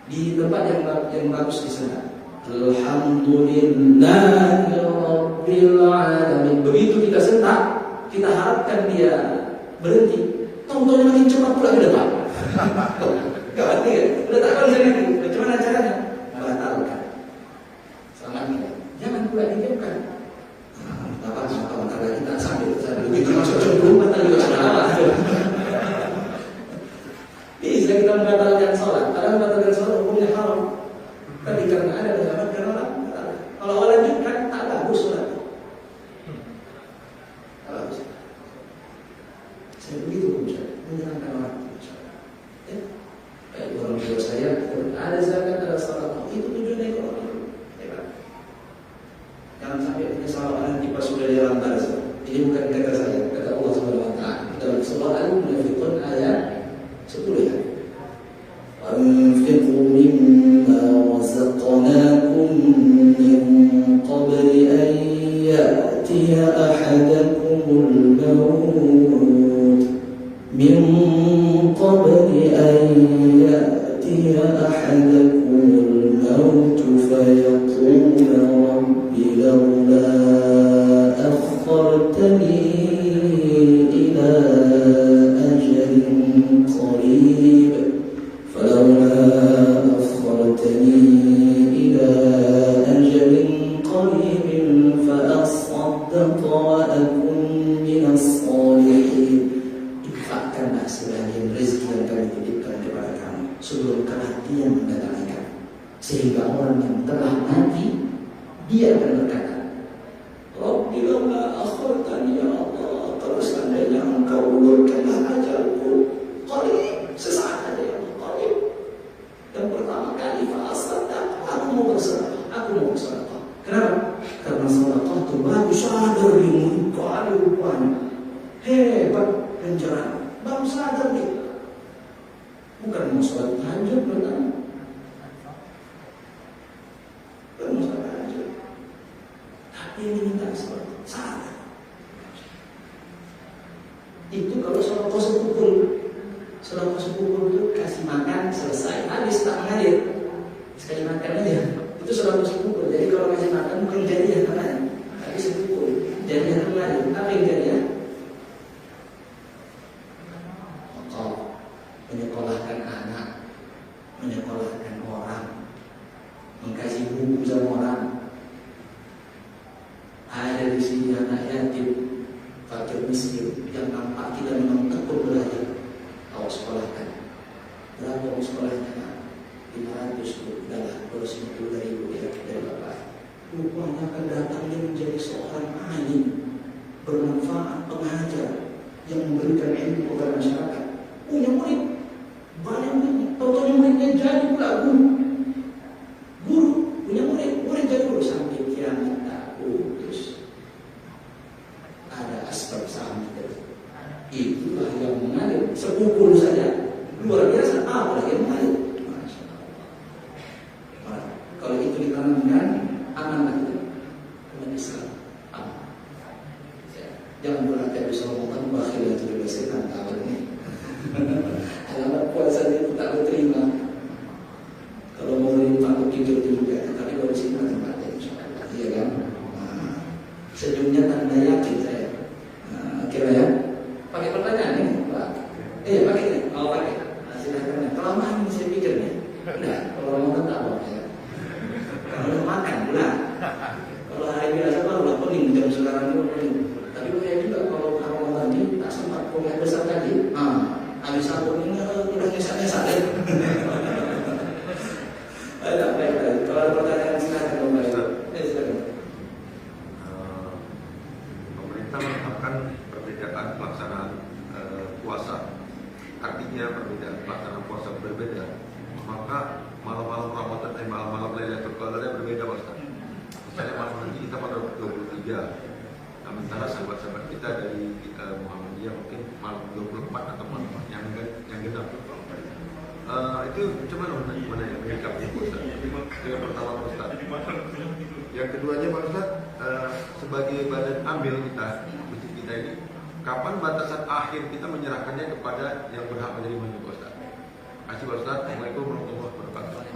di tempat yang bagus disentak. Alhamdulillahi Rabbil Alamin. Begitu kita sentak, kita harapkan dia berhenti, tahu-tahu makin cepat pula ke depan. Gak berhenti kan? Udah tak tahu jadi bagaimana caranya? Batalkan. Selamat. Jangan pula didiamkan. Apa lagi tak sambil begitu masuk cemburu batal juga salah. Bisa kita membatalkan sholat. Karena membatalkan sholat hukumnya haram. Tapi karena ada menyelamatkan orang, kalau orang lanjutkan tak bagus sholat. Tak bagus. Saya begitu menyelamatkan orang. Ya, kayak orang tua saya ada zakat, ada sholat. Itu tujuan ekonomi. Jangan sampai penyesalan nanti pas sudah di dalam barzah. Ini bukan kata saya, kata Allah Subhanahu wa taala. Dalam surah Al-Munafiqun ayat 10 ya. Anfiqu mimma razaqnakum min qabli an ya'tiya ahadakumul maut. Min qabli an ya'tiya ahadakumul maut fayaqula لولا أخرتني إلى أجل قريب فلولا أخرتني إلى أجل قريب فأصدق وأكن من الصالحين. Infakkanlah sebagian rezeki yang kami titipkan kepada kamu sebelum kematian mendatangi kamu, sehingga orang yang telah mati dia akan berkata, Rabbi lama akhirtani ya Allah, kalau seandainya engkau ulurkanlah ajalku qarib, sesaat saja ya Allah, qarib. Yang pertama kali fa'asadaq, aku mau bersedekah. Kenapa? Karena sedekah itu baru sadar di muka ada rupanya hebat ganjaran, baru sadar kita. Bukan mau sholat tahajud pertama, bukan mau sholat tahajud, tapi yang diminta seperti sadar. Itu kalau sedekah sepukul itu kasih makan selesai, habis tak mengalir, sekali makan aja. Itu sedekah sepukul. Jadi kalau kasih makan bukan jadinya makan, tapi sepukul. Jadinya mengalir. Apa yang jadinya? Maka menyekolahkan anak, menyekolahkan orang, mengkasih buku sama orang. Ada di sini anak yatim, fakir miskin yang nampak kita memang tekun belajar. Kau sekolahkan. Berapa kau sekolahnya? 500 udahlah, kalau 50.000 ya dari bapak. Rupanya akan datang dia menjadi seorang alim, bermanfaat, pengajar yang memberikan ilmu kepada masyarakat. Punya murid, banyak murid. Tahu-tahu muridnya jadi pula guru, punya murid jadi guru sampai kiamat tak putus. Ada asbab sampai itulah yang mengalir. Sepukul saja luar biasa, apalagi yang mengalir. Masya Allah. Kalau itu ditanamkan, amanlah itu umat Islam. Aman. Jangan pernah kayak bisa ngomong bakhil itu juga setan tahun ini. Alamat puasa itu tak diterima. Kalau mau limpah tidur juga, tapi kalau di sini tempatnya insyaallah, iya kan? Nah, senyumnya tanda yakin saya. Nah, kira ya, pakai pertanyaan nih, Pak. Pakai nih, mau pakai. Nah, silakan. Kelamaan ini saya pikir nih. Udah, kalau mau tak apa ya. Kalau makan pula. Kalau hari biasa barulah pening jam sekarang itu pening. Tapi saya juga kalau Ramadan ini tak sempat punya besar tadi. Habis satu ini udah nyesak-nyesak deh. Baik. Kalau ada pertanyaan silakan kembali. Silakan. Pemerintah menetapkan perbedaan pelaksanaan puasa. Artinya perbedaan pelaksanaan puasa berbeda. Maka malam-malam Ramadan dan malam-malam Lailatul Qadarnya berbeda, Ustaz. Misalnya malam nanti kita pada 23. Sementara sahabat-sahabat kita dari Muhammadiyah mungkin malam 24 atau malam yang genap. Itu cuman mana yang menyikapi Ustaz? Yang pertama Ustaz. Yang keduanya Pak Ustaz, sebagai badan ambil kita, masjid kita ini, kapan batasan akhir kita menyerahkannya kepada yang berhak menerimanya Pak Ustaz? Terima kasih Pak Ustaz. Assalamualaikum warahmatullahi wabarakatuh.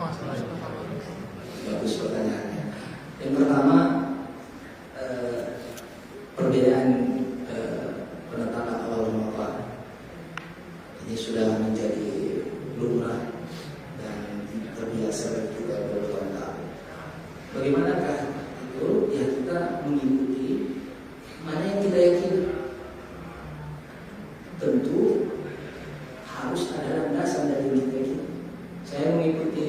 Bagus pertanyaan. Bagaimanakah itu? Ya kita mengikuti mana yang kita yakini. Tentu harus ada landasan dari kita kita. Saya mengikuti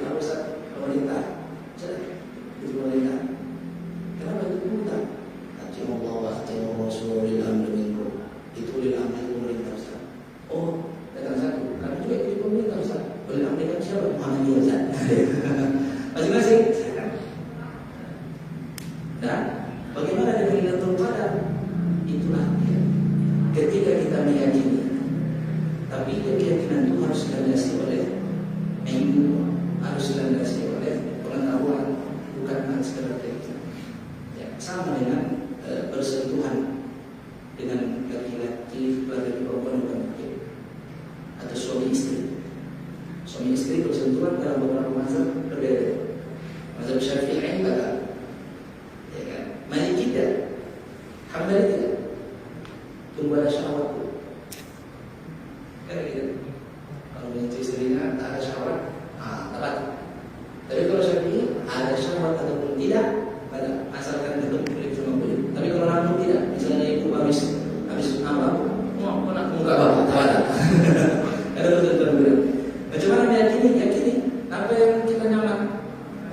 alasan pemerintah, itu pemerintah. Kenapa itu pemerintah? Atii'u Allah wa atii'u Rasul lil amri minkum. Itu lil amri pemerintah Ustaz. Oh, kata satu. Kami juga ikut pemerintah Ustaz. Lil amri kan siapa? Muhammadiyah Ustaz. Masing-masing. Dan bagaimana dengan Lailatul Qadar? Itulah dia. Ketika kita meyakini, tapi keyakinan itu harus dilandasi oleh ilmu, harus dilandasi oleh pengetahuan, bukan hanya sekedar keyakinan. Ya, sama dengan bersentuhan dengan laki-laki, laki perempuan bukan mungkin, atau suami istri. Suami istri bersentuhan dalam beberapa mazhab berbeda. Mazhab Syafi'i batal. Ya kan? Maliki tidak, Hambali tidak. Tunggu ada syahwat. Kan gitu. Kalau menyentuh istrinya tak ada syahwat, tepat. Tapi kalau Syafi'i ada syahwat ataupun tidak, pada asalkan belum kulit sama kulit. Tapi kalau langsung tidak, misalnya ibu habis apa? Mau nak muka bapak, tepat. Ada betul-betul bilang. Bagaimana meyakini apa yang kita nyaman?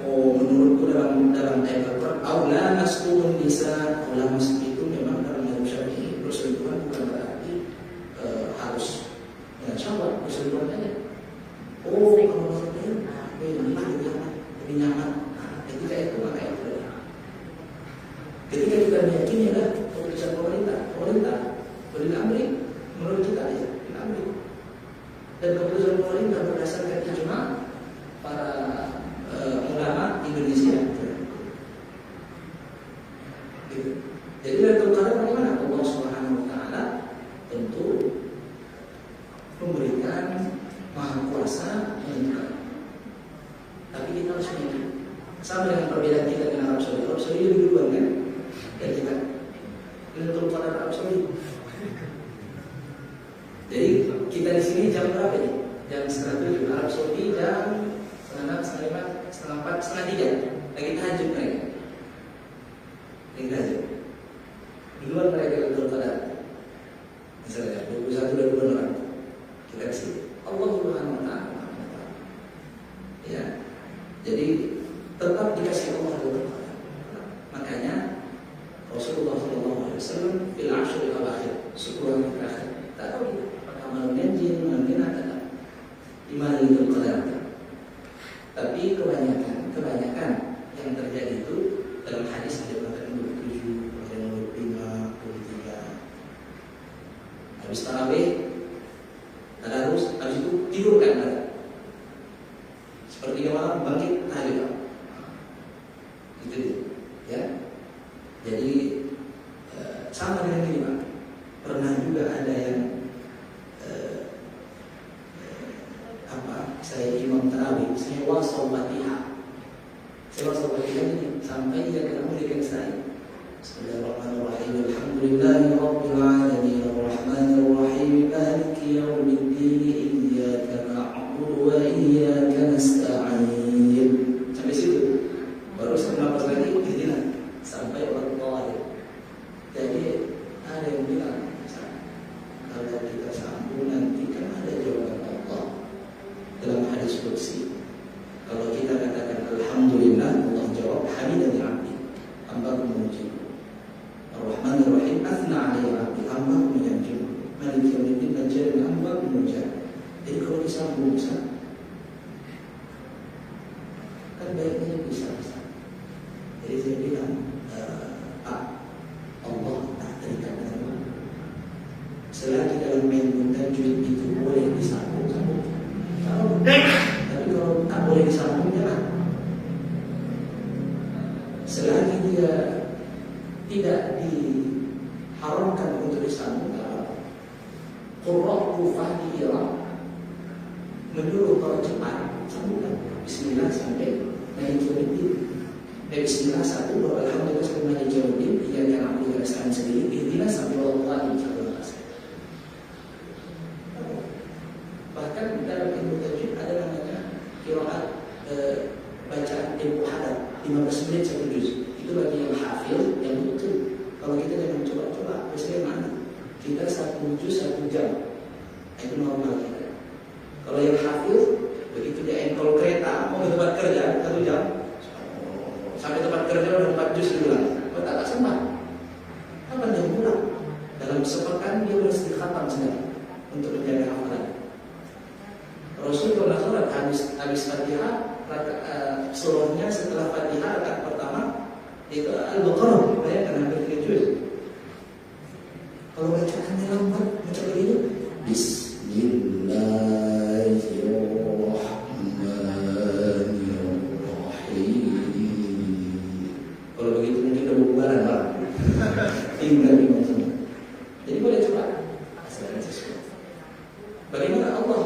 Oh, menurutku dalam ayat Al-Quran, aula mas'ulun nisa, aula mas'ul itu memang dalam mazhab Syafi'i bersentuhan bukan berarti harus dengan syahwat, bersentuhan aja. Oh, kalau bersentuhan, lebih nyaman. Ketika itu maka itu. Ketika kita meyakini adalah keputusan pemerintah beri amri menurut kita ya, amri. Dan keputusan pemerintah berdasarkan ijma para ulama Indonesia. Gitu. Jadi Lailatul Qadar bagaimana? Allah Subhanahu wa taala tentu memberikan maha kuasa menentukan. Tapi kita harus meyakini. Sama dengan perbedaan kita dengan Arab Saudi. Arab Saudi lebih duluan kan? Dan kita Lailatul Qadar Arab Saudi. Jadi kita di sini jam berapa nih? Jam 7:30. Arab Saudi jam 6:30, 4:30, 3:30. Lagi tahajud mereka. Lagi tahajud. Duluan mereka Lailatul Qadar. Misalnya 21 dan 2 orang. Kita di sini. Allah Subhanahu wa taala. Ya. Jadi tetap dikasih Allah Lailatul Qadar. Makanya Rasulullah SAW fil ashril awakhir, 10 hari terakhir. Tak tahu kita apakah malam ganjil, malam genap, tak di mana Lailatul Qadar. Tapi kebanyakan yang terjadi itu dalam hadis ada mengatakan 27, ada 25, 23. Habis tarawih, tadarus, habis itu tidur kan? Seperti malam bangkit tahajud. Itu dia, ya. Jadi sama dengan ini Pak. Pernah juga ada yang saya imam tarawih, saya wasal Fatihah. Saya wasal Fatihah ini sampai dia ketemu dengan saya. Bismillahirrahmanirrahim. Alhamdulillahirabbil alamin arrahmanir rahim maliki yaumiddin iyyaka na'budu wa iyyaka nasta'in. Sampai situ. Baru saya nafas lagi beginilah sampai Allah. Jadi ada yang bilang kalau kita sambung nanti kan ada jawaban Allah dalam hadis qudsi. Kalau kita katakan alhamdulillah, Allah jawab hamidani 'abdi, hamba memuji. Ar-Rahmanir Rahim athna 'alayya 'abdi, hamba memuji. Maliki yaumiddin najjani, hamba memuji. Jadi kalau disambung bisa, kan baiknya bisa. Jadi saya bilang, Pak, Allah tak terikat dengan selagi dalam ilmu tajwid itu boleh disambung. Tapi kalau tak boleh disambung, jangan. Selagi dia tidak diharamkan untuk disambung, Qur'an Kufah di Irak menyuruh kalau cepat sambungkan Bismillah sampai Maliki yaumiddin. Bismillah satu, alhamdulillah sampai Maliki yaumiddin. Iyyaka na'budu wa iyyaka nasta'in. Ihdinas siratal mustaqim. Bahkan dalam ilmu tajwid ada namanya qiraat bacaan ilmu hadap 15 menit 1 juz. Itu bagi yang hafil, yang betul. Kalau kita jangan coba-coba, biasanya mana? Kita 1 juz 1 jam, itu normal kita. Kalau yang hafil, begitu dia enkol kereta mau ke tempat kerja 1 jam, sampai tempat kerja udah 4 juz dulu lah. Tak sempat. Kapan dia pulang? Dalam sepekan dia harus dikhatam sendiri untuk menjaga hafalan. Rasul pernah sholat habis Fatihah, surahnya setelah Fatihah rakaat pertama itu Al-Baqarah, bayangkan hampir 3 juz. Kalau bacaannya lambat, macam begini, Bismillahirrahmanirrahim. Kalau begitu mungkin udah bubaran Pak. Tinggal di macam. Jadi boleh coba. Asalkan sesuatu. Bagaimana Allah?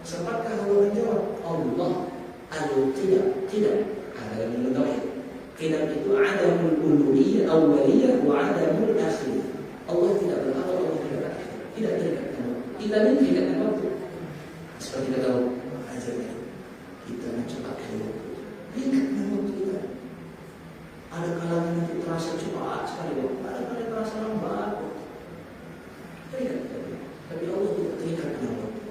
Sempatkah Allah menjawab? Allah. Tidak. Ada yang mengetahui. Tidak itu adamul uluhiyah awaliyah wa adamul akhiriyah. Allah tidak berawal, Allah tidak berakhir. Tidak terikat dengan waktu. Kita ini terikat dengan waktu. Seperti kita tahu ajarnya. Kita mencoba waktu. Terikat dengan waktu kita. Ada kalanya nanti terasa cepat sekali waktu. Ada kalanya terasa lambat. Terikat. Tapi Allah tidak terikat dengan waktu.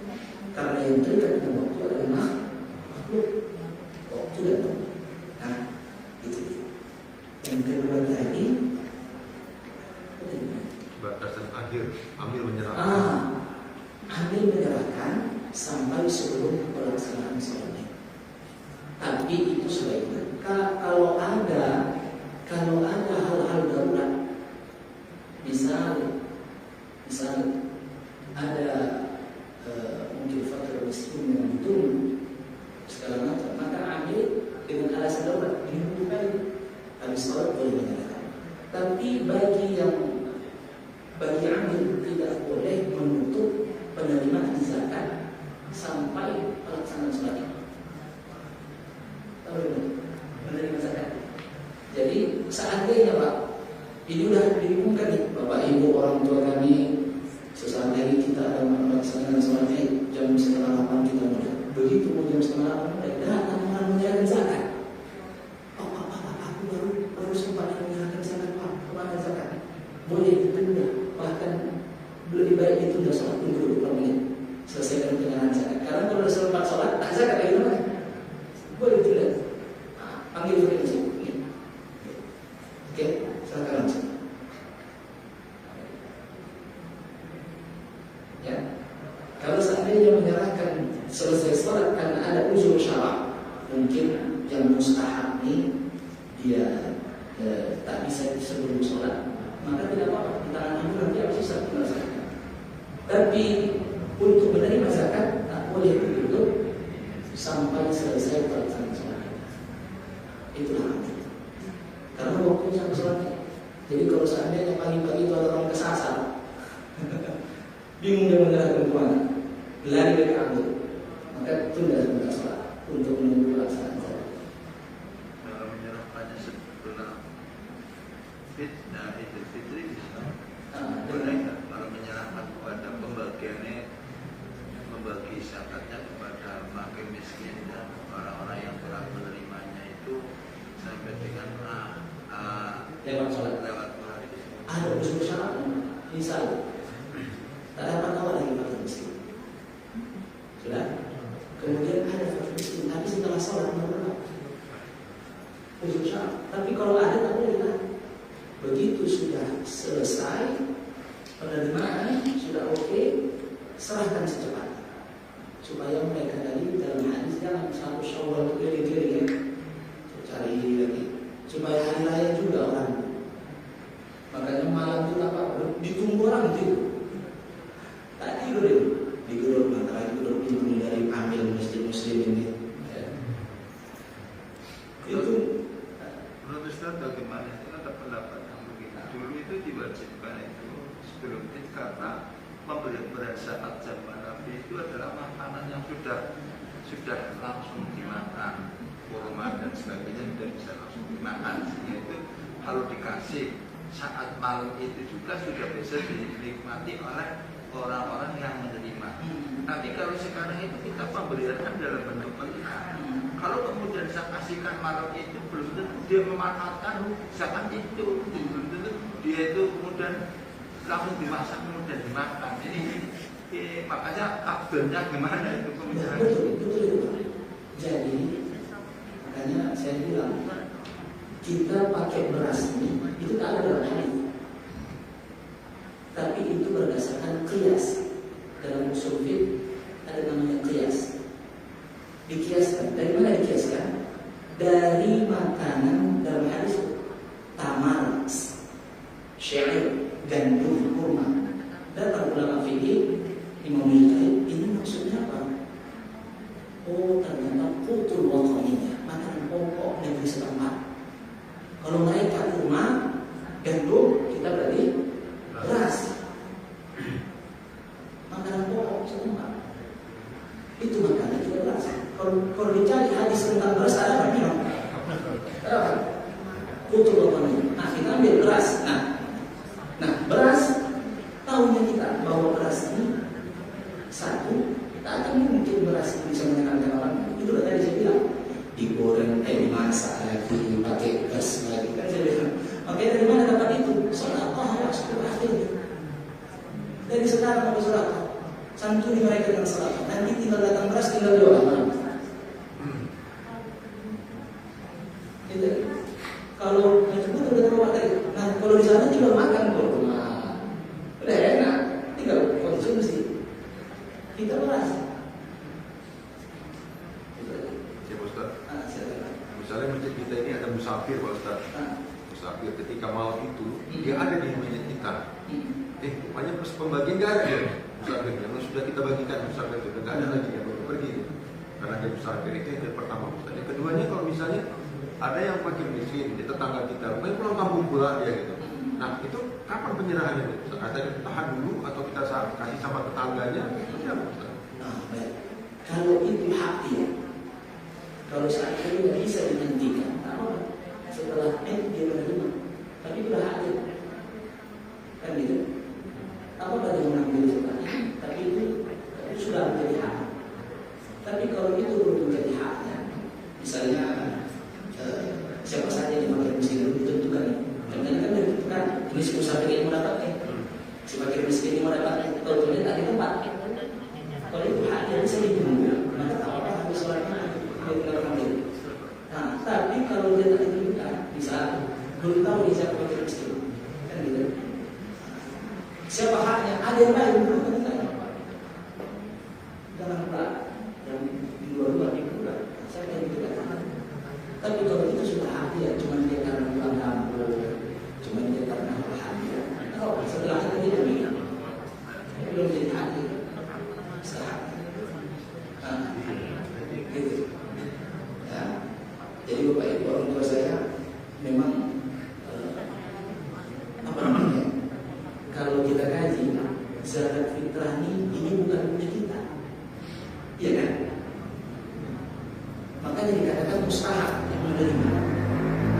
Karena yang terikat dengan waktu adalah makhluk. Waktu dan waktu. Nah, itu dia. Yang kedua tadi, batasan akhir, ambil menyerahkan. Ambil menyerahkan sampai sebelum pelaksanaan sholatnya. Tapi itu sebaiknya kalau ada hal-hal darurat, misal ada mungkin faktor miskin yang turun segala macam, maka ambil dengan alasan darurat ini bukan habis sholat boleh menyerahkan. Tapi bagi amil tidak boleh menutup penerimaan zakat sampai pelaksanaan sholat. Tahu menerima zakat. Jadi seandainya Pak, ini udah diumumkan nih, Bapak Ibu orang tua kami, sesaat lagi kita akan melaksanakan sholat jam 7:30 kita mulai. Begitu mau jam 7:30 mulai, datang orang menyerahkan zakat. Aku baru sempat menyerahkan zakat Pak, kemana zakat? Boleh ditunda, bahkan lebih baik ditunda sholat dulu 20 menit, selesaikan penyerahan zakat. Karena kalau sudah sempat sholat, tak zakat lagi mana? Boleh ditunda. Panggil dulu di sini. Oke, silakan langsung. Ya, kalau seandainya menyerahkan selesai sholat karena ada uzur syara, mungkin yang mustahab ini dia tak bisa sebelum sholat, maka tidak apa-apa, kita akan nanti harus bisa melaksanakan. Tapi untuk menerima zakat tak boleh ditutup sampai selesai pelaksanaan sholat. Itulah arti. Karena waktunya sampai sholat. Jadi kalau seandainya pagi-pagi itu ada orang kesasar, bingung dia menyerahkan kemana, lari ke kabur, maka tunda sebentar sholat untuk menunggu pelaksanaan sholat. Kalau menyerahkannya setelah Idul Fitri bisa boleh nggak? Kalau menyerahkan kepada membagi zakatnya kepada fakir miskin dan orang-orang yang berhak menerimanya itu sampai dengan lewat sholat. Ada usul syarat, misal tak dapat awal lagi fakir miskin, sudah. Kemudian ada fakir miskin, tapi setelah sholat baru usul syarat. Tapi kalau ada tak boleh lah. Begitu sudah selesai penerimaan, sudah oke, serahkan secepatnya. Supaya mereka tadi dalam hadis jangan 1 Syawal keliling-keliling ya, cari lagi. Supaya hari raya juga orang. Makanya malam itu apa? Ditunggu orang tidur. Tak tidur ya, digedor mata tidur pintu dari ambil muslim ini. Ya. Itu menurut Ustaz bagaimana? Itu ada pendapat yang begini. Dulu itu diwajibkan itu sebelum itu karena pemberian zakat zaman Nabi itu adalah makanan yang sudah langsung dimakan, kurma dan sebagainya sudah bisa langsung dimakan. Sehingga itu kalau dikasih saat malam itu juga sudah bisa dinikmati oleh orang-orang yang menerima. Tapi kalau sekarang itu kita pemberian dalam bentuk mentah. kalau kemudian saya kasihkan malam itu belum tentu dia memanfaatkan zakat itu, belum tentu dia itu kemudian langsung dimasak kemudian dimakan. Ini makanya kabarnya gimana itu kemudian? Betul. Jadi makanya saya bilang kita pakai beras ini itu tak ada dalam hadis, tapi itu berdasarkan qiyas. Dalam usul fiqh ada namanya qiyas. Dikiaskan. Dari mana dikiaskan? Dari makanan dalam hadis tamar, syair, gandum, kurma. Dan para ulama fikih Imam Mujahid, ini maksudnya apa? Oh, ternyata qutul wataniyah, makanan pokok negeri setempat. Kalau mereka kurma, gandum, kita berarti beras. Makanan pokok setempat. Itu makanan kita beras. Kalau dicari hadis tentang beras ada apa? Ada apa? Qutul wataniyah. Nah, kita ambil beras. Nah, beras, tahunya kita bahwa beras ini satu, tak akan mungkin beras itu bisa menyenangkan orang. Itu tadi saya bilang, digoreng, dimasak lagi, pakai gas lagi. Kan saya bilang, makanya dari mana dapat itu? Sedekah harus berakhir. Dari sekarang mau sedekah, santuni mereka dengan sedekah. Nanti tinggal datang beras, tinggal jual. Gitu. Kalau itu udah terbawa tadi. Nah, kalau di sana tinggal makan, udah enak, tinggal konsumsi. Kita beras. Ya Pak Ustaz. Misalnya masjid kita ini ada musafir Pak Ustaz. Musafir ketika malam itu dia ada di masjid kita. Banyak pembagian nggak ada ya musafir. Yang sudah kita bagikan musafir itu nggak ada lagi yang baru pergi. Karena dia musafir itu yang pertama Ustaz. Yang keduanya kalau misalnya ada yang fakir miskin di tetangga kita, main pulang kampung pula dia gitu. Nah itu kapan penyerahannya? Katanya tahan dulu atau kita kasih sama tetangganya? Itu apa? Nah, baik. Kalau itu hak dia, kalau saat itu tidak bisa dihentikan, apa? Setelah dia menerima, tapi itu hak dia, kan gitu. Apa bagi mengambil setelah? Tapi itu sudah menjadi hak. Tapi kalau itu belum menjadi haknya, misalnya siapa saja yang fakir miskin itu ditentukan. Karena kan ditentukan ini si musafir ini mau dapatnya, si fakir miskin ini mau dapatnya. Kalau tidak ada tempat, kalau itu haknya bisa ditunggu, maka tak apa habis sholatnya dia tinggal ambil. Nah, tapi kalau dia tak ditentukan, bisa belum tahu dia siapa fakir miskin, kan gitu. Siapa haknya? Ada yang lain belum tentukan. Jangan pula yang di luar-luar itu pula. Saya kayak gitu kan. Tapi kalau itu sudah hak dia, cuma dia karena pulang kampung, cuma dia karena hak dia. Kalau setelah itu dia bilang, belum jadi hak dia, setelah gitu. Ya. Jadi Bapak Ibu orang tua saya memang apa namanya? Kalau kita kaji zakat fitrah ini bukan punya kita, iya kan? Makanya dikatakan mustahak yang menerima.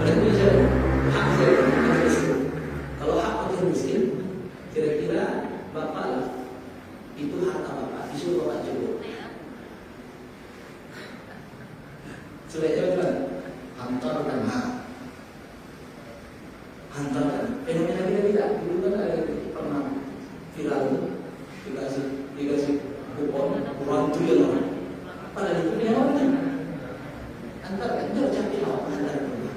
Berarti saya hak saya fakir miskin. Kalau hak fakir miskin, kira-kira bapak lah, itu harta bapak, disuruh bapak cukup. Sebaiknya bagaimana? Hantarkan hak. Hantarkan. Fenomena kita tidak. Dulu kan ada pernah viral dikasih kupon kurang triliun. Padahal itu dia orangnya. Antarkan, dia capek awak mengantar ke rumah.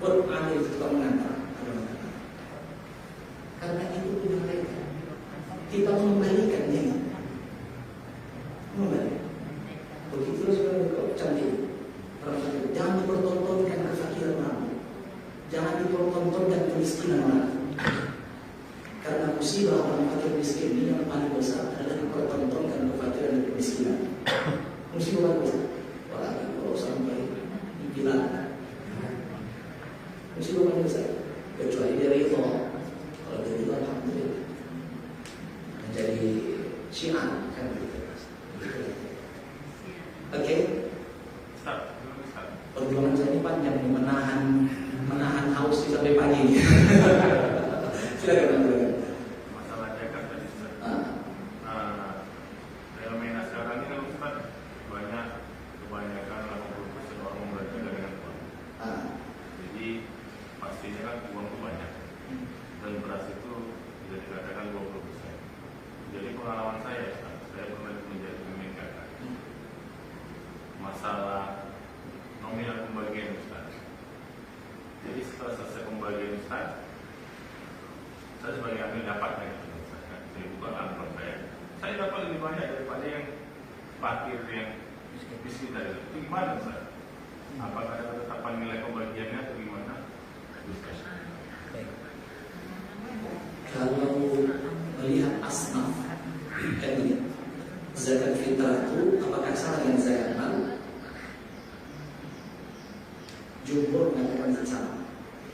Quran itu tukang mengantar. Karena itu punya mereka. Kita mengembalikan dia. Mengembalikan. Begitu sudah cantik. Jangan dipertontonkan kefakiran orang. Jangan dipertontonkan kemiskinan orang. Karena musibah orang fakir miskin ini yang paling besar adalah dipertontonkan kefakiran dan kemiskinan. Musibah paling besar. Kalau sampai dibilang musibah paling besar, kecuali dia ridho. Kalau dia ridho, alhamdulillah menjadi syiar kan gitu. Oke. Perjuangan saya ini panjang, menahan haus sampai pagi. Silakan. Masalah zakat tadi Ustaz. Fenomena sekarang ini Ustaz, kebanyakan Jumhur mengatakan sama.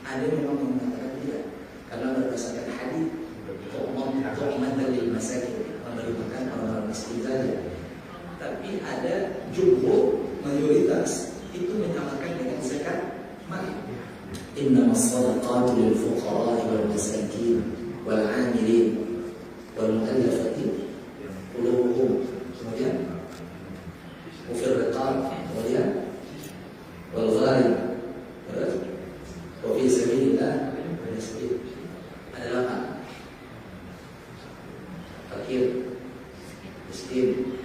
Ada memang yang mengatakan tidak, karena berdasarkan hadis tu'man lil masakin, memberi makan orang-orang miskin saja. Tapi ada jumhur mayoritas itu menyamakan dengan zakat mal. Innamas shadaqatu lil fuqara'i wal masakin wal 'amilin wal mu'allafati qulubuhum. Kemudian ufir riqab, kemudian wal gharim, wa fi sabilillah miskin. Adalah apa? Fakir, miskin,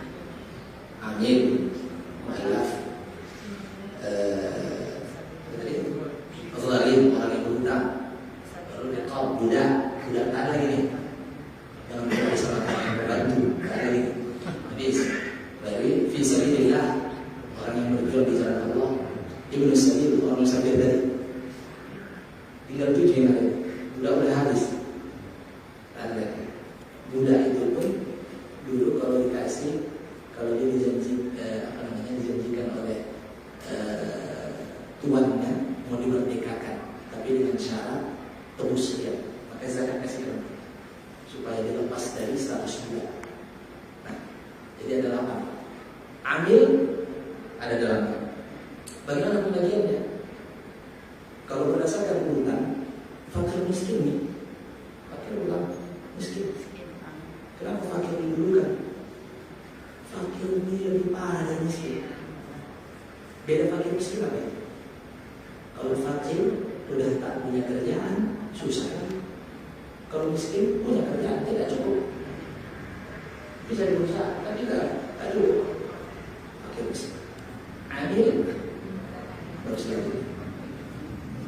amil, mu'allaf, zalim, orang yang berhutang, lalu riqab, budak tak ada lagi yang bisa membantu, tak ada lagi. Habis dari fi sabilillah, orang yang berjuang di jalan Allah, ibnu sabil, orang musafir tadi, tinggal 7 yang ada. Budak udah habis, tak ada lagi. Budak itu pun dulu kalau dikasih, kalau dia dijanjikan oleh tuannya mau dimerdekakan, tapi dengan syarat tebus dia, maka zakat kasihkan supaya dia lepas dari status budak. Nah, jadi ada 8. Amil ada dalamnya. Bagaimana pembagiannya? Kalau berdasarkan urutan, fakir miskin nih, fakir ulang miskin. Kenapa fakir didulukan? Fakir ini lebih parah dari miskin. Beda fakir miskin apa ya? Kalau fakir udah tak punya kerjaan, susah kan? Kalau miskin punya kerjaan tidak cukup, bisa berusaha, tapi tak cukup. Fakir miskin. Amil harus lagi.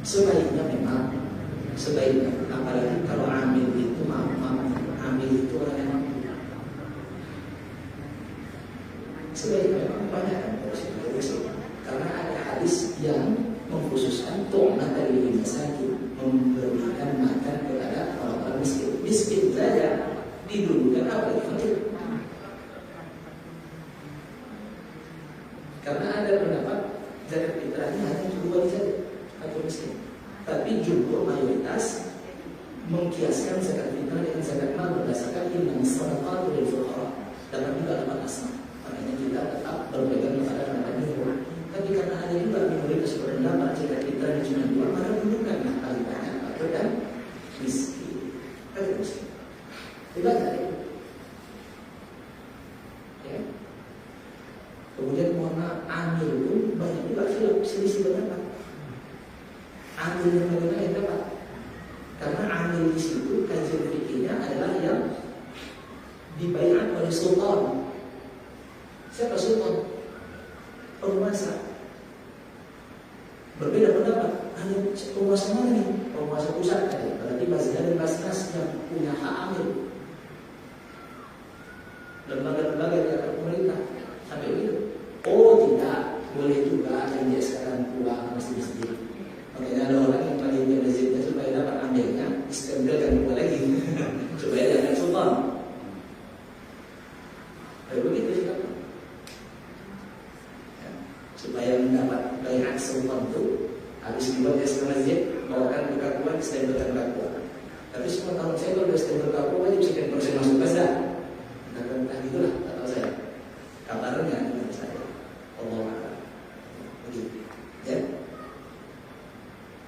Sebaiknya memang, sebaiknya apalagi kalau amil itu amil itu orang yang mampu. Sebaiknya memang banyakkan porsi, karena ada hadis yang mengkhususkan tu'man lil masakin, memberikan makan kepada orang-orang miskin. Miskin saja didulukan, apalagi fakir. Karena ada pendapat zakat fitrahnya hanya untuk 2 saja, fakir miskin. Tapi jumhur mayoritas mengkiaskan zakat fitrah dengan zakat mal berdasarkan innamas shadaqatu lil fuqara. Dan juga dapat asma. Makanya kita tetap berpegang kepada pendapat jumhur. Tapi karena ada juga minoritas berpendapat zakat fitrah yang cuma 2, maka menunjukkanlah paling banyak fakir dan miskin. Fakir miskin. Dibaca ya. Ya. Kemudian mohon maaf, amil pun banyak juga selisih pendapat. Amil yang bagaimana yang dapat? Karena amil di situ kajian fikihnya adalah yang dibayar oleh sultan. Siapa sultan? Penguasa. Berbeda pendapat. Hanya penguasa mana nih? Penguasa pusat tadi. Berarti Basnas dan Basnas yang punya hak amil. Lembaga-lembaga yang akan pemerintah sampai begitu. Oh tidak, boleh juga yang dia sekarang pulang masjid-masjid. Makanya ada orang yang paling masjidnya supaya dapat ambilnya, istembelkan pula lagi supaya jangan sultan. Kayak begitu sih kan? Ya. Supaya mendapat bayar sultan itu habis dibuat ke masjid, bawakan kekakuan, istembelkan kekakuan. Tapi semua tahun saya kalau sudah istembel kekakuan wajib sekian persen masuk bazar. Nah gitulah, tak tahu saya. Kabarnya dengan saya. Allah Akbar. Begitu. Ya.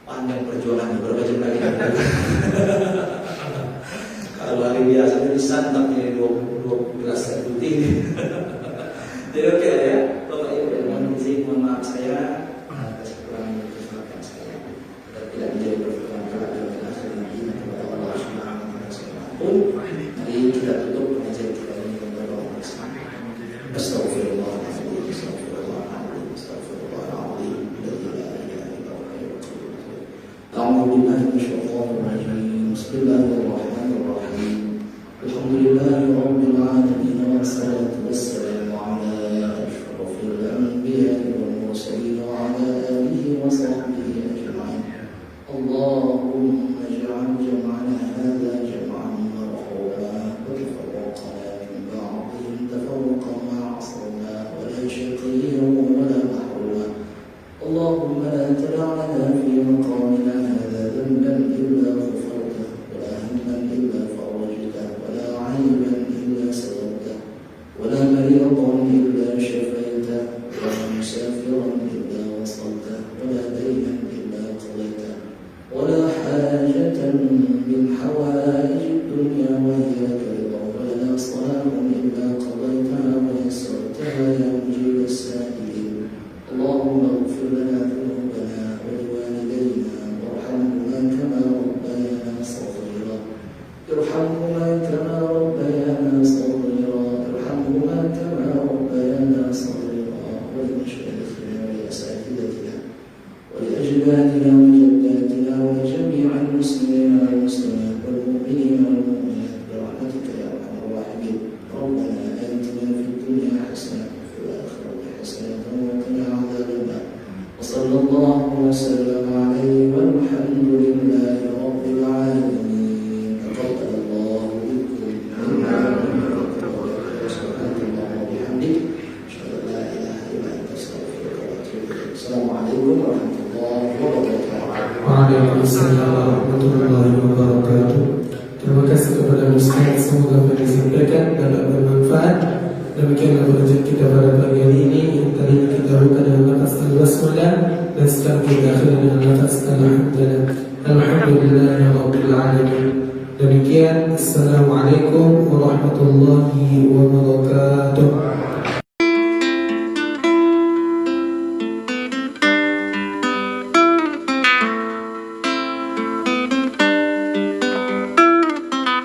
Panjang perjuangannya, berapa jam lagi? Kalau hari biasa ini disantap ini 20 gelas air putih. Jadi oke ya, Bapak Ibu yang mohon izin, mohon maaf saya atas kekurangan dan kesalahan saya. Agar tidak menjadi perbuatan kelak dalam akhir nanti kepada Allah Subhanahu wa taala. Mari kita tutup pengajian kita ini dengan berdoa bersama. Astagfirullahaladzim, astagfirullahaladzim, astagfirullahaladzim. أعوذ بالله من الشيطان الرجيم بسم الله الرحمن الرحيم الحمد لله رب العالمين والصلاة والسلام على أشرف الأنبياء والمرسلين وعلى آله وصحبه أجمعين اللهم اجعل جمعنا هذا جمعا مرحوما وتفرقنا من بعضهم تفرقا معصوما ولا شقيا ولا محروما اللهم لا تدع لنا في مقامنا هذا ذنبا إلا غفرته ولا هما إلا فرجته ولا عيبا إلا سترته ولا مريضا إلا شفيته ولا مسافرا إلا وصلته ولا دينا إلا قضيته ولا حاجة من حوائج الدنيا وهي كرضا ولا صلاة إلا قضيتها ويسرتها يا مجيب السائلين. اللهم اغفر لنا ذنوبنا ولوالدينا وارحمهما كما ربيانا صغيرا ارحمهما كما ربيانا صغيرا ارحمهما كما ربيانا صغيرا ولمشايخنا ولأساتذتنا ولأجدادنا وجداتنا ولجميع المسلمين والمسلمات والمؤمنين والمؤمنات برحمتك يا أرحم الراحمين. ربنا آتنا في الدنيا حسنة وفي الآخرة حسنة وقنا عذاب النار وصلى الله وسلم عليه والحمد لله رب العالمين. تقبل الله منكم سبحانك اللهم وبحمدك أشهد أن لا إله إلا أنت أستغفرك وأتوب إليك. السلام عليكم ورحمة الله وبركاته. Waalaikumsalam warahmatullahi wabarakatuh. Terima kasih kepada Ustaz, semoga apa yang disampaikan dapat bermanfaat. Demikianlah belajar kita pada pagi hari ini yang tadinya kita buka dengan lafaz al-basmalah dan sekarang kita akhiri dengan lafaz al-hamdalah. Alhamdulillahirabbil alamin. Demikian, assalamualaikum warahmatullahi wabarakatuh.